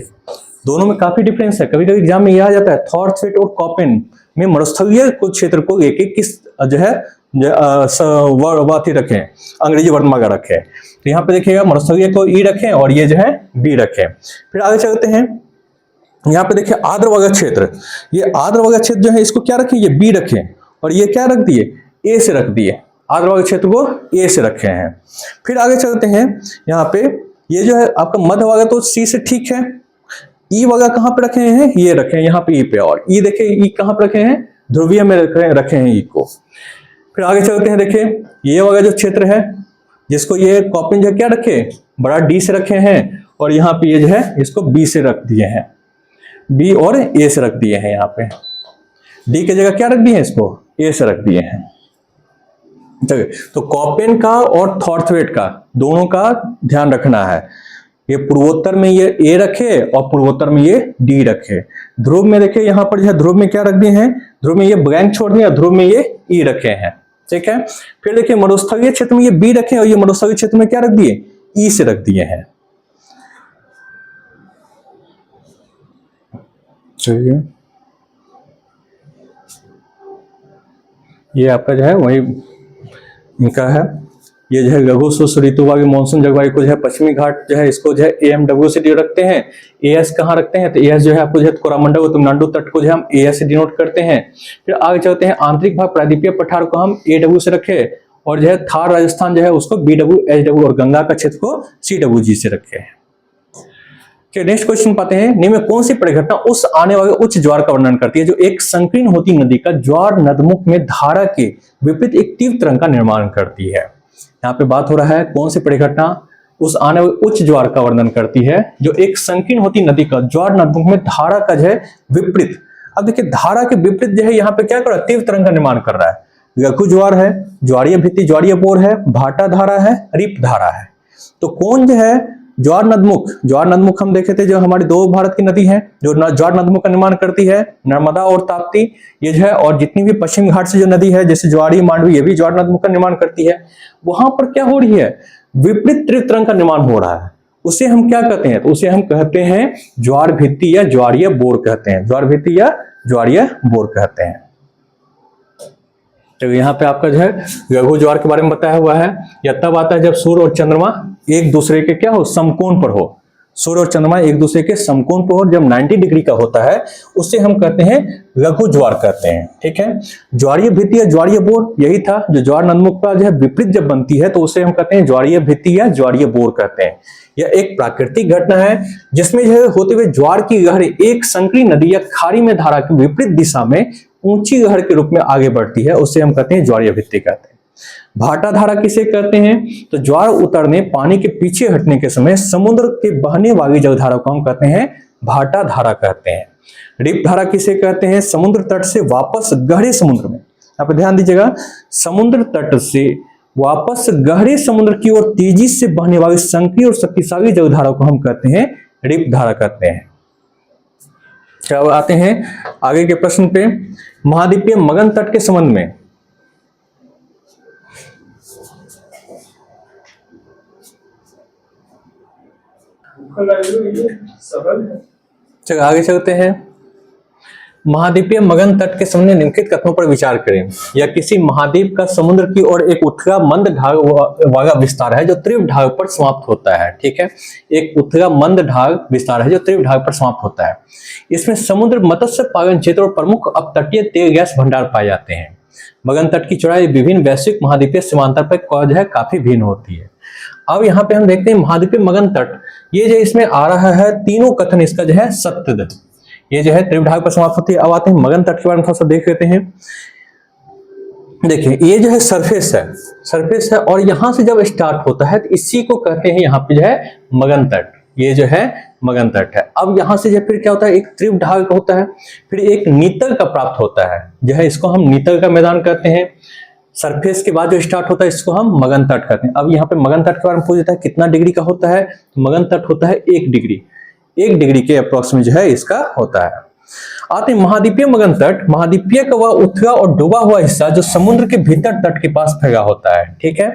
दोनों में काफी डिफरेंस है। कभी कभी एग्जाम में यह आ जाता है थॉर्थवेट और कोपेन में मरुस्थलीय कुछ क्षेत्र को एक एक किस जो है वाथी रखें, अंग्रेजी वर्णमाला रखें। तो यहाँ पे देखिएगा मरुस्थलीय को ई रखें और ये जो है बी रखें। फिर आगे चलते हैं, यहाँ पे देखिए आर्द्रवगत क्षेत्र, ये आर्द्रवगत क्षेत्र जो है इसको क्या रखें, ये बी रखें और ये क्या रख दिए, ए से रख दिए। आर्द्रवगत क्षेत्र को ए से रखे हैं। फिर आगे चलते हैं, यहाँ पे ये जो है आपका मध्यभाग तो सी से ठीक है। ई वगैरह कहाँ पे रखे हैं, ये रखे हैं यहाँ पे ई पे, और ई देखिए ई कहाँ पे रखे हैं, ध्रुवीय में रखे हैं ई को। फिर आगे चलते हैं, देखिए ये वगैरह जो क्षेत्र है जिसको ये कोपेन जो क्या रखे, बड़ा डी से रखे हैं और यहाँ पे ये जो है इसको बी से रख दिए हैं, बी और ए से रख दिए हैं। यहाँ पे डी की जगह क्या रख दिए हैं, इसको ए से रख दिए हैं। तो कोपेन का और थॉर्थवेट का दोनों का ध्यान रखना है। ये पूर्वोत्तर में ये ए रखे और पूर्वोत्तर में ये डी रखे। ध्रुव में देखिए यहाँ पर जो है ध्रुव में क्या रख दिए हैं, ध्रुव में ये ब्लैंक छोड़ दिया, ध्रुव में ये ई रखे हैं, ठीक है। फिर देखिए मरुस्थलीय क्षेत्र में ये बी रखे और ये मरुस्थलीय क्षेत्र में क्या रख दिए, ई से रख दिए हैं। चलिए ये आपका जो है वही इनका है। ये जो है लघु शुष्क ऋतुवादी मानसून जलवायु को जो है पश्चिमी घाट जो है इसको जो है AMW से रखते हैं। AS कहाँ रखते हैं, तो AS जो है आपको जो है कोरामंडल और तमिलनाडु तट को जो है हम AS से डिनोट करते हैं। फिर आगे चलते हैं, आंतरिक भाग प्रायद्वीपीय पठार को हम AW से रखे और जो है थार राजस्थान जो है उसको BWHW और गंगा का क्षेत्र को CWG से रखे। नेक्स्ट क्वेश्चन पाते हैं, निम्न में कौन सी परिघटना उस आने वाले उच्च ज्वार का वर्णन करती है जो एक संकीर्ण होती नदी का ज्वार नदमुख में धारा के विपरीत एक तीव्र तरंग का निर्माण करती है। यहाँ पे बात हो रहा है कौन सी परिघटना उस आने वाले उच्च ज्वार का वर्णन करती है जो एक संकीर्ण होती नदी का ज्वार नदमुख में धारा का जो है विपरीत। अब देखिए धारा के विपरीत जो है यहाँ पे क्या कर रहा है, तीव्र तरंग का निर्माण कर रहा है। लघु ज्वार है, ज्वारीय भित्ति ज्वारीय बोर है, भाटा धारा है, रिप धारा है। तो कौन जो है ज्वार नदमुख हम देखे थे जो हमारी दो भारत की नदी है जो ज्वार नदमुख का निर्माण करती है, नर्मदा और ताप्ती ये जो है, और जितनी भी पश्चिम घाट से जो नदी है जैसे ज्वारी मांडवी ये भी ज्वार नदमुख का निर्माण करती है। वहां पर क्या हो रही है, विपरीत तीव्र तरंग का निर्माण हो रहा है। उसे हम क्या कहते हैं, तो उसे हम कहते हैं ज्वार भित्ति या ज्वारीय बोर कहते हैं, ज्वार भित्ति या ज्वारीय बोर कहते हैं। तो यहाँ पे आपका जो है लघु ज्वार के बारे में बताया हुआ है। यह तब आता है जब सूर्य और चंद्रमा एक दूसरे के क्या हो, समकोण पर हो। सूर्य और चंद्रमा एक दूसरे के समकोण पर हो, जब 90 डिग्री का होता है उससे हम कहते हैं लघु ज्वार कहते हैं, ठीक है। ज्वारीय भित्ति या ज्वारीय बोर यही था जो ज्वार नदमुख का जो है विपरीत जब बनती है तो उसे हम कहते हैं ज्वारीय भित्ति या ज्वारीय बोर कहते हैं। यह एक प्राकृतिक घटना है जिसमें जो है होते हुए ज्वार की लहरें एक संकीर्ण नदी या खाड़ी में धारा के विपरीत दिशा में ऊंची लहर के रूप में आगे बढ़ती है, उसे हम कहते हैं ज्वारीय भित्ति कहते हैं। भाटा धारा किसे कहते हैं, तो ज्वार उतरने पानी के पीछे हटने के समय समुद्र के बहने वाली जलधारा को हम कहते हैं भाटा धारा कहते हैं। रिप धारा किसे कहते हैं, समुद्र तट से वापस गहरे समुद्र में, आप ध्यान दीजिएगा, समुद्र तट से वापस गहरे समुद्र की ओर तेजी से बहने वाली संकीर्ण और शक्तिशाली जलधारा को हम कहते हैं रिप धारा कहते हैं। अब आते हैं आगे के प्रश्न पे, महाद्वीपीय मगन तट के संबंध में चलो आगे चलते हैं। महाद्वीपीय मगन तट के संबंध में निम्नलिखित कथनों पर विचार करें। यह किसी महाद्वीप का समुद्र की ओर एक उथला मंद ढाल वाला विस्तार है जो तीव्र ढाल पर समाप्त होता है, ठीक है। एक उथला मंद ढाल विस्तार है जो तीव्र ढाल पर समाप्त होता है। इसमें समुद्र, मत्स्य पालन क्षेत्र और प्रमुख अपतटीय तेल गैस भंडार पाए जाते हैं। मगन तट की चौड़ाई विभिन्न वैश्विक महाद्वीपीय सीमांतर पर जो है काफी भिन्न होती है। अब यहाँ पे हम देखते हैं महाद्वीपीय मगन तट, ये जो इसमें आ रहा है तीनों कथन इसका जो है सत्य, ये जो है त्रिविभाग पर समाप्त होती है। अब आते हैं मगन तट के बारे में थोड़ा सा देख लेते हैं। देखिए ये जो है सरफेस है और यहां से जब स्टार्ट होता है तो इसी को कहते हैं यहाँ पे जो है मगन तट, ये जो है मगन तट है। अब यहां से जो फिर क्या होता है, एक त्रिविभाग होता है, फिर एक नीतल का प्राप्त होता है, जो है इसको हम नीतल का मैदान कहते हैं। सरफेस के बाद जो स्टार्ट होता है इसको हम मगन तट कहते हैं। अब यहाँ पे मगन तट के बारे में पूछ देता है कितना डिग्री का होता है, तो मगन तट होता है 1 डिग्री के अप्रोक्सीमेट जो है इसका होता है। आते हैं महाद्वीपीय मगन तट। महाद्वीपीय का वह उथला और डूबा हुआ हिस्सा जो समुद्र के भीतर तट के पास फैला होता है। ठीक है,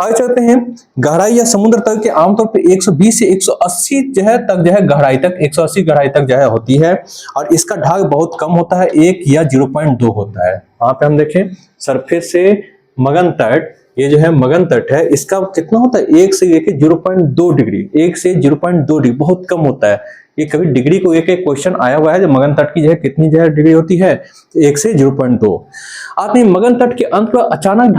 आगे चलते हैं। गहराई या समुद्र तल के आमतौर पर 120 से 180 जो है तक जो है गहराई तक 180 गहराई तक जो है होती है और इसका ढाल बहुत कम होता है, 1 या 0.2 होता है। वहां पे हम देखें सरफेस से मगन तट, ये जो है मगन तट है, इसका कितना होता है 1 से लेके 0.2 डिग्री, 1 से 0.2 डिग्री, बहुत कम होता है। ये कभी डिग्री को एक क्वेश्चन आया हुआ है जो मगन तट की जो है कितनी जो है डिग्री होती है, 1 से 0.2। आपने मगन तट के अंत पर अचानक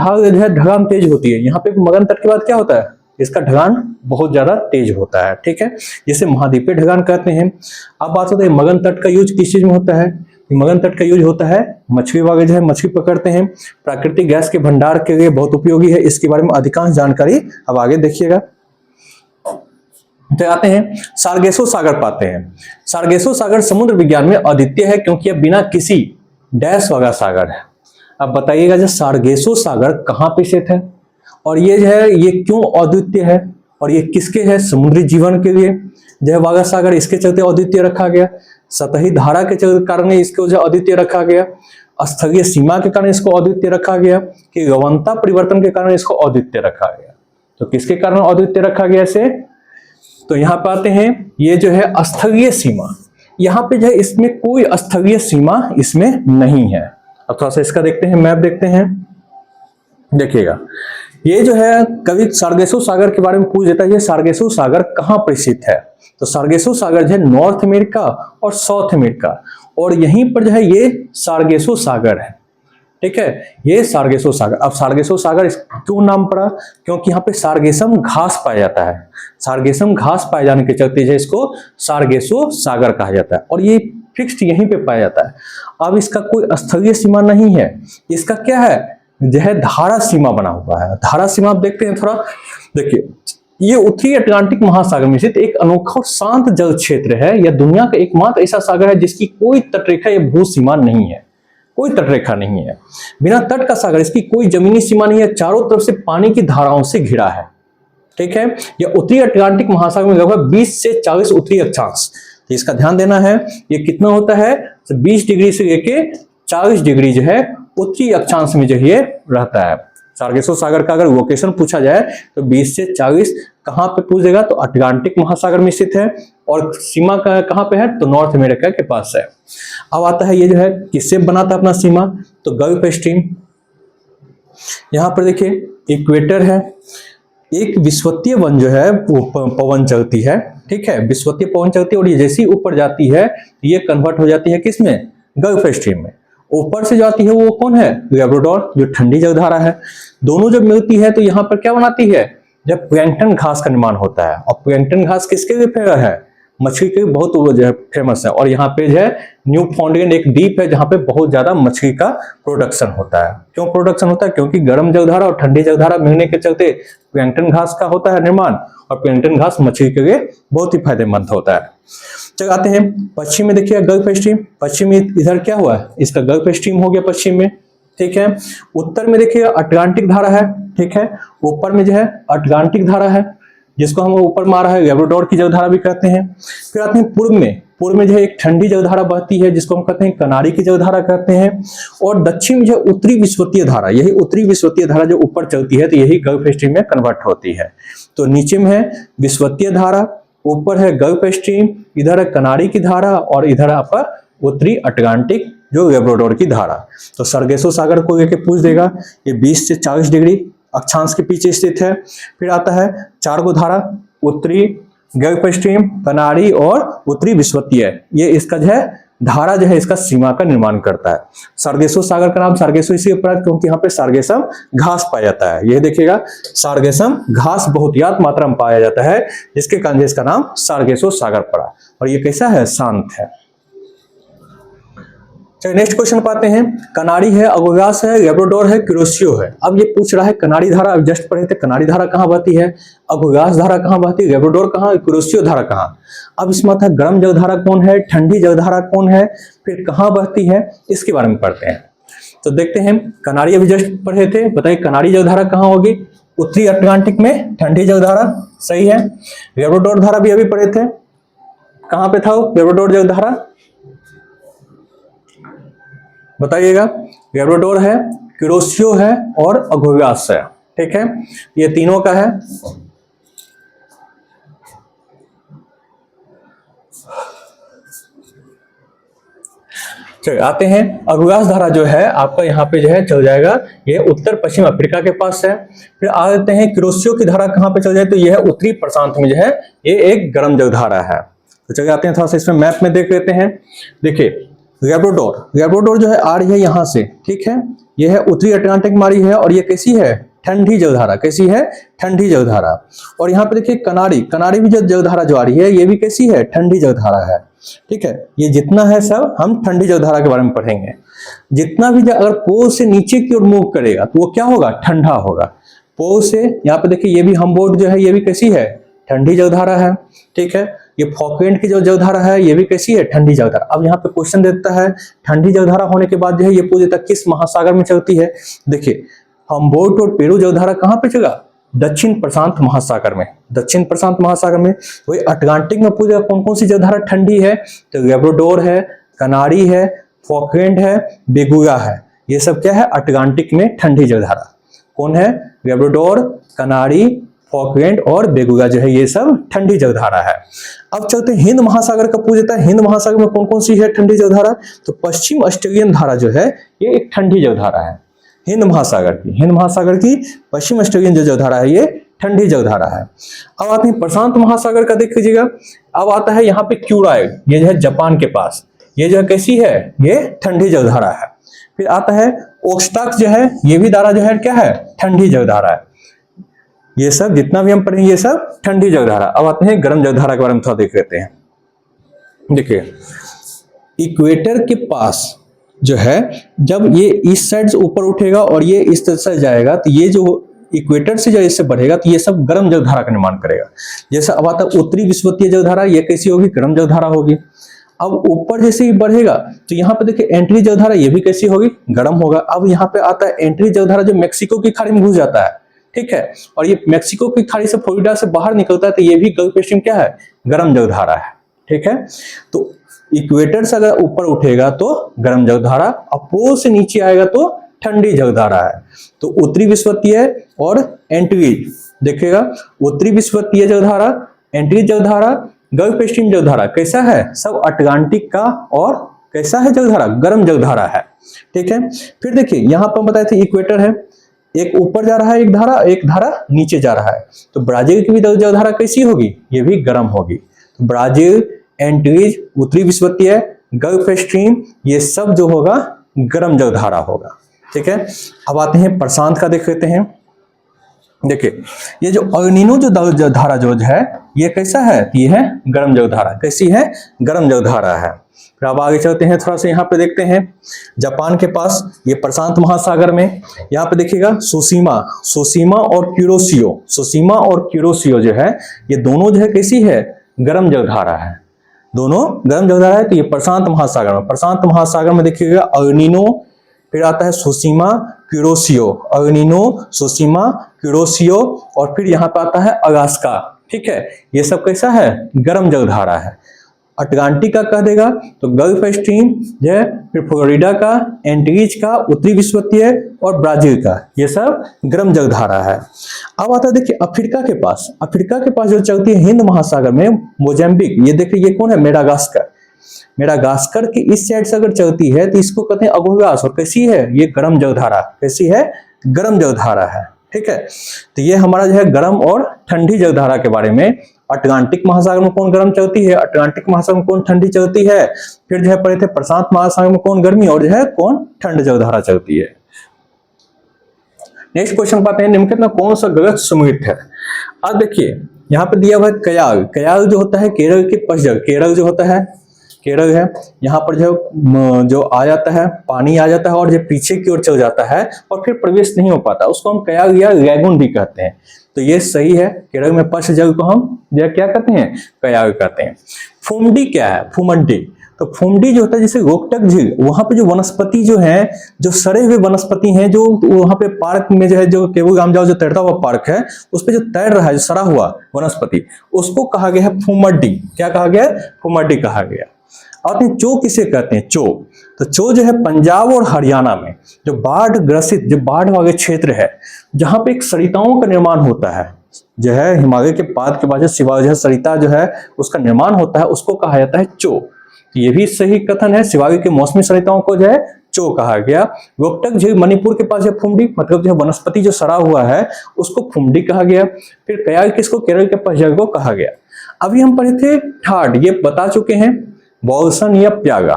ढलान तेज होती है। यहाँ पे मगन तट के बाद क्या होता है, इसका ढलान बहुत ज्यादा तेज होता है। ठीक है, जिसे महाद्वीपीय ढलान कहते हैं। अब बात होती है मगन तट का यूज किस चीज में होता है। मगन तट का यूज होता है मछली वाले जो है मछली पकड़ते हैं, प्राकृतिक गैस के भंडार के लिए बहुत उपयोगी है। इसके बारे में अधिकांश जानकारी अब आगे देखिएगा। तो आते हैं सारगेसो सागर पाते हैं। सारगेसो सागर समुद्र विज्ञान में अद्वितीय है क्योंकि यह बिना किसी डैश वाला सागर है। अब बताइएगा जो सारगेसो सागर कहाँ पे स्थित है और ये जो है ये क्यों अद्वितीय है और ये किसके है, समुद्री जीवन के लिए जो है वाघा सागर इसके चलते अद्वितीय रखा गया, सतही धारा के कारण इसको जो अद्वितीय रखा गया, स्थलीय सीमा के कारण इसको अद्वितीय रखा गया, कि लवणता परिवर्तन के कारण इसको अद्वितीय रखा गया। तो किसके कारण अद्वितीय रखा गया इसे, तो यहाँ पे आते हैं ये जो है स्थलीय सीमा, यहाँ पे जो है इसमें कोई स्थलीय सीमा इसमें नहीं है। अब थोड़ा सा इसका देखते हैं, मैप देखते हैं। देखिएगा ये जो है कभी सारगेसो सागर के बारे में पूछ देता है, ये सारगेसो सागर कहाँ पर स्थित है। तो सारगेसो सागर जो है नॉर्थ अमेरिका और साउथ अमेरिका, और यहीं पर जो है ये सारगेसो सागर है। ठीक है, ये सारगेसो सागर। अब सारगेसो सागर क्यों नाम पड़ा, क्योंकि यहाँ पे सारगेसम घास पाया जाता है। सारगेसम घास पाए जाने के चलते जो इसको सारगेसो सागर कहा जाता है और ये फिक्स्ड यहीं पे पाया जाता है। अब इसका कोई स्थलीय सीमा नहीं है, इसका क्या है जो है धारा सीमा बना हुआ है। धारा सीमा आप देखते हैं थोड़ा, देखिए ये उत्तरी अटलांटिक महासागर में स्थित एक अनोखा और शांत जल क्षेत्र है। यह दुनिया का एकमात्र ऐसा सागर है जिसकी कोई तटरेखा या भू सीमा नहीं है, कोई तटरेखा नहीं है। बिना तट का सागर, इसकी कोई जमीनी सीमा नहीं है, चारों तरफ से पानी की धाराओं से घिरा है। ठीक है, यह उत्तरी अटलांटिक महासागर में लगभग 20 से 40 उत्तरी अक्षांश, तो इसका ध्यान देना है। ये कितना होता है, 20 डिग्री से लेके 40 डिग्री जो है उत्तरी अक्षांश में जो ये रहता है। सारगेसो सागर का अगर लोकेशन पूछा जाए तो 20 से 40 कहां पे पूछेगा, तो अटलांटिक महासागर में स्थित है और सीमा कहां पे है, तो नॉर्थ अमेरिका के पास है। अब आता है ये जो है किससे बनाता है अपना सीमा, तो गल्फ स्ट्रीम। यहां पर देखिए इक्वेटर है, एक विषुवतीय वन जो है पवन चलती है। ठीक है, विषुवतीय पवन चलती है और ये जैसी ऊपर जाती है ये कन्वर्ट हो जाती है किसमें, गल्फ स्ट्रीम में। ऊपर से जाती है वो कौन है, लैब्राडोर, जो ठंडी जलधारा है। दोनों जब मिलती है तो यहाँ पर क्या बनाती है, जब प्लैंकटन घास का निर्माण होता है। और प्लैंकटन घास किसके लिए फेमस है, मछली के बहुत जो है फेमस है। और यहाँ पे जो है न्यू फाउंडलैंड एक द्वीप है जहाँ पे बहुत ज्यादा मछली का प्रोडक्शन होता है। क्यों प्रोडक्शन होता है, क्योंकि गर्म जलधारा और ठंडी जलधारा मिलने के चलते प्लैंकटन घास का होता है निर्माण, और प्लैंकटन घास मछली के लिए बहुत ही फायदेमंद होता है। चल आते हैं पश्चिम में, देखिए गल्फ स्ट्रीम। पश्चिम में इधर क्या हुआ है, इसका गल्फ स्ट्रीम हो गया पश्चिम में। ठीक है, उत्तर में देखिए अटलांटिक धारा है। ठीक है, ऊपर में जो है अटलांटिक धारा है जिसको हम ऊपर मारा है लैब्राडोर की जलधारा भी कहते हैं। फिर आते हैं पूर्व में, पूर्व में जो है एक ठंडी जलधारा बहती है जिसको हम कहते हैं कनारी की जलधारा कहते हैं। और दक्षिण में जो उत्तरी विषुवतीय धारा, यही उत्तरी विषुवतीय धारा जो ऊपर चलती है तो यही गल्फ स्ट्रीम में कन्वर्ट होती है। तो नीचे में है विषुवतीय धारा, ऊपर है गल्फ स्ट्रीम, इधर है कनारी की धारा और इधर आपका उत्तरी अटलांटिक जो लैब्राडोर की धारा। तो सारगेसो सागर को लेके पूछ देगा, ये 20 से 40 डिग्री अक्षांश के पीछे स्थित है। फिर आता है 4 गो धारा, उत्तरी गल्फ स्ट्रीम, कनारी और उत्तरी विषुवतीय, ये इसका जो है धारा जो है इसका सीमा का निर्माण करता है। सार्गेसो सागर का नाम सार्गेसो इसी पर क्योंकि यहाँ पे सार्गेसम घास पाया जाता है। यह देखिएगा सार्गेसम घास बहुतायत मात्रा में पाया जाता है, जिसके कारण इसका नाम सार्गेसो सागर पड़ा। और ये कैसा है, शांत है। चलिए नेक्स्ट क्वेश्चन पाते हैं। कनारी है, अगोगास है, लैब्राडोर है, क्यूरोसियो है। अब ये पूछ रहा है कनारी धारा, अब जस्ट पढ़े थे कनारी धारा कहाँ बहती है, अगोगास धारा कहाँ बहती है, लैब्राडोर कहाँ, क्यूरोसियो धारा कहाँ। अब इसमें आता है गर्म जलधारा कौन है, ठंडी जलधारा कौन है, फिर कहाँ बहती है, इसके बारे में पढ़ते हैं। तो देखते हैं, कनारी अभी जस्ट पढ़े थे, बताइए कनारी जलधारा कहाँ होगी, उत्तरी अटलांटिक में। ठंडी जलधारा सही है। लैब्राडोर धारा भी अभी पढ़े थे, कहाँ पे था वो लैब्राडोर जलधारा, बताइएगा। लैब्राडोर है, क्यूरोसियो है और अगोगास है। ठीक है, ये तीनों का है। चलिए आते हैं, अगोगास धारा जो है आपका यहाँ पे जो है चल जाएगा, ये उत्तर पश्चिम अफ्रीका के पास है। फिर आ जाते हैं क्यूरोसियो की धारा कहाँ पे चल जाए, तो यह है उत्तरी प्रशांत में जो है ये एक गर्म जलधारा है। तो चलिए आते हैं, थोड़ा सा इसमें मैप में देख लेते हैं। देखिए लैब्राडोर जो है आ रही है यहाँ से, ठीक है, यह है उत्तरी अटलांटिक मारी है और ये कैसी है, ठंडी जलधारा। कैसी है, ठंडी जलधारा। और यहाँ पे देखिए कनारी भी जो जलधारा जो आ रही है ये भी कैसी है, ठंडी जलधारा है। ठीक है, ये जितना है सब हम ठंडी जलधारा के बारे में पढ़ेंगे। जितना भी अगर पोल से नीचे की ओर मूव करेगा तो वो क्या होगा, ठंडा होगा। पोल से यहाँ पे देखिए ये भी हमबोर्ड जो है ये भी कैसी है, ठंडी जलधारा है। ठीक है, ये फॉकलैंड की जो जलधारा है ये भी कैसी है, ठंडी जलधारा। अब यहाँ पे क्वेश्चन देता है ठंडी जलधारा होने के बाद जो है ये पूछ देता है किस महासागर में चलती है। देखिए हमबोर्ड और पेरू जलधारा कहाँ पे चला, दक्षिण प्रशांत महासागर में। दक्षिण प्रशांत महासागर में। वही अटलांटिक में पूछा कौन कौन सी जलधारा ठंडी है, तो लैब्राडोर है, कनारी है, फॉकलैंड है, बेगुया है। ये सब क्या है, अटलांटिक में ठंडी जलधारा। कौन है, लैब्राडोर, कनारी, फॉकलैंड और बेगुया जो है ये सब ठंडी जलधारा है। अब चलते हैं हिंद महासागर का पूछ देता है, हिंद महासागर में कौन कौन सी है ठंडी जलधारा, तो पश्चिम ऑस्ट्रेलियन धारा जो है ये एक ठंडी जलधारा है। हिंद महासागर की पश्चिम ऑस्ट्रेलियन जो जलधारा है ये ठंडी जलधारा है। अब आते हैं प्रशांत महासागर का, देख लीजिएगा। अब आता है यहाँ पे क्यूराइड, ये जो है जापान के पास, ये जो है कैसी है, ये ठंडी जलधारा है। फिर आता है ओक्सटाक जो है, ये भी धारा जो है क्या है, ठंडी जलधारा है। ये सब जितना भी हम पढ़ेंगे ये सब ठंडी जलधारा। अब आते हैं गर्म जलधारा के बारे में थोड़ा देख लेते हैं। देखिए इक्वेटर के पास जो है जब ये इस साइड से ऊपर उठेगा और ये इस तरह से जाएगा तो ये जो इक्वेटर से जब इससे बढ़ेगा तो ये सब गर्म जलधारा का निर्माण करेगा। जैसे अब आता है उत्तरी विषुवतीय जलधारा, ये कैसी होगी, गर्म जलधारा होगी। अब ऊपर जैसे ही बढ़ेगा तो यहाँ पे देखिए एंट्री जलधारा, ये भी कैसी होगी, गर्म होगा। अब यहाँ पे आता है एंट्री जलधारा जो मैक्सिको की खाड़ी में घुस जाता है। ठीक है, और ये मैक्सिको की खाड़ी से फ्लोरिडा से बाहर निकलता है तो ये भी गल्फ स्ट्रीम क्या है, गर्म जलधारा है। ठीक है, तो इक्वेटर से अगर ऊपर उठेगा तो गर्म जलधारा, अब पोल से नीचे आएगा तो ठंडी जलधारा है। तो उत्तरी विषुवतीय और एंट्रीज देखिएगा, उत्तरी विषुवतीय जलधारा, एंट्रीज जलधारा, गल्फ स्ट्रीम जलधारा कैसा है, सब अटलांटिक का और कैसा है जलधारा, गर्म जलधारा है। ठीक है, फिर देखिए यहाँ पर बताए थे इक्वेटर है, एक ऊपर जा रहा है एक धारा नीचे जा रहा है, तो ब्राजील की भी जलधारा कैसी होगी, ये भी गर्म होगी। तो ब्राजील, एंट्रीज, उत्तरी विषुवतीय, गल्फ स्ट्रीम, ये सब जो होगा गर्म जलधारा होगा। ठीक है, अब आते हैं प्रशांत का, देख लेते हैं। देखिए ये जो अल्नीनो जो धारा जो है ये कैसा है, ये है गर्म जलधारा। कैसी है, गर्म जलधारा है। फिर अब आगे चलते हैं, थोड़ा सा यहाँ पे देखते हैं जापान के पास, ये प्रशांत महासागर में। यहाँ पे देखिएगा सुशीमा और क्यूरोसियो जो है ये दोनों जो है कैसी है, गर्म जलधारा है। दोनों गर्म जलधारा है। तो ये प्रशांत महासागर में देखिएगा अल्नीनो, फिर आता है सुशीमा, क्यूरोसियो और फिर यहाँ पे आता है अलास्का। ठीक है, ये सब कैसा है, गर्म जलधारा है। अटलांटिक का कह देगा तो गल्फ स्ट्रीम जो है, फिर फ्लोरिडा का, एंटीज का, उत्तरी विषुवतीय और ब्राजील का, ये सब गर्म जलधारा है। अब आता है देखिए अफ्रीका के पास जो चलती है हिंद महासागर में, मोजाम्बिक, ये देखिए ये कौन है, मेडागास्कर की इस साइड से अगर चलती है तो इसको कहते हैं अगोगास, और कैसी है, ये गर्म जलधारा। कैसी है, गर्म जलधारा है। ठीक है, तो ये हमारा जो है गर्म और ठंडी जलधारा के बारे में अटलांटिक महासागर में कौन गर्म चलती है, अटलांटिक महासागर में कौन ठंडी चलती है, फिर जो है पढ़े थे प्रशांत महासागर में कौन गर्मी और जो है कौन ठंड जलधारा चलती है। नेक्स्ट क्वेश्चन पाते हैं, निम्नलिखित में कौन सा गलत सुमेलित है। अब देखिए यहाँ पे दिया हुआ है कयाल, कयाल जो होता है केरल के पश्चिम, केरल जो होता है केरल है, यहाँ पर जो आ जाता है पानी आ जाता है और जो पीछे की ओर चल जाता है और फिर प्रवेश नहीं हो पाता, उसको हम कयाल या लैगून भी कहते हैं। तो ये सही है, केरल में पश्च जल को हम क्या कहते हैं, कयाल कहते हैं। फुमडी क्या है, फुमडी, तो फुमडी जो होता है जैसे रोहतक झील, वहां पे जो वनस्पति जो है, जो सड़े हुए वनस्पति हैं, जो वहां पे पार्क में जो है, जो केबुल गामजाओ जो तैरता हुआ पार्क है, उस पे जो तैर रहा है, जो सड़ा हुआ वनस्पति, उसको कहा गया है फुमडी। क्या कहा गया, फुमडी कहा गया। और चो किसे कहते हैं, चो, तो चो जो है पंजाब और हरियाणा में जो बाढ़ ग्रसित, जो बाढ़ वाले क्षेत्र है, जहां पे एक सरिताओं का निर्माण होता है, जो है हिमालय के पाद के बाद जो शिवा जो है सरिता जो है उसका निर्माण होता है, उसको कहा जाता है चो। ये भी सही कथन है, शिवालिक के मौसमी सरिताओं को जो है चो कहा गया। रोहतक झील मणिपुर के पास है फुमडी, मतलब जो है वनस्पति जो सड़ा हुआ है उसको फुमडी कहा गया। फिर कयाल किसको, केरल के पास को कहा गया। अभी हम पढ़े थे ठाड, ये बता चुके हैं, बॉल्सन या प्यागा,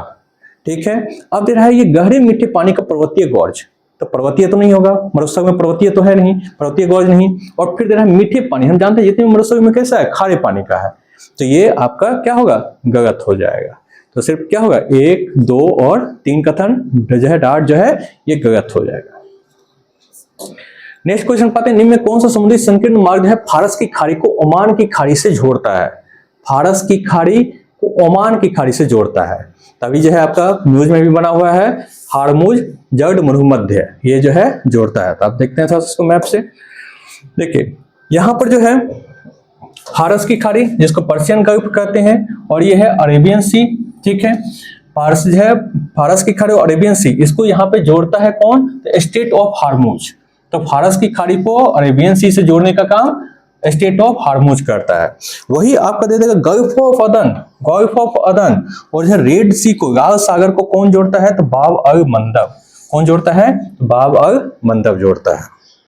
ठीक है। अब दे रहा है ये गहरे मीठे पानी का पर्वतीय गौर्ज, तो पर्वतीय तो नहीं होगा, मरुस्थल में पर्वतीय तो है नहीं, पर्वतीय गौर्ज नहीं। और फिर दे रहा है मीठे पानी, हम जानते हैं जितने मरुस्थल में कैसा है, खारे पानी का है, तो ये आपका क्या होगा, गलत हो जाएगा। तो सिर्फ क्या होगा, 1, 2 और 3 कथन जो है डाट जो है ये गलत हो जाएगा। नेक्स्ट क्वेश्चन पाते हैं, निम्न में कौन सा समुद्री संकीर्ण मार्ग है फारस की खाड़ी को ओमान की खाड़ी से जोड़ता है। फारस की खाड़ी को ओमान की खाड़ी से जोड़ता है, तभी जो है आपका न्यूज में भी बना हुआ है हारमुज जर्ड मरुमध्य, ये जो है जोड़ता है। तो आप देखते हैं थोड़ा इसको मैप से, देखिए यहाँ पर जो है फारस की खाड़ी जिसको पर्शियन गल्फ कहते हैं, और ये है अरेबियन सी, ठीक है। फारस जो है फारस की खाड़ी और अरेबियन सी, इसको यहाँ पे जोड़ता है कौन, तो स्टेट ऑफ हारमुज। तो फारस की खाड़ी को अरेबियन सी से जोड़ने का काम स्टेट ऑफ हारमुज करता है। वही आपका दे देगा गल्फ ऑफ अदन, गल्फ ऑफ अदन, और जो रेड सी को, लाल सागर को कौन जोड़ता है, तो बाब अल मंदब, कौन जोड़ता है, बाब अल मंदब जोड़ता है।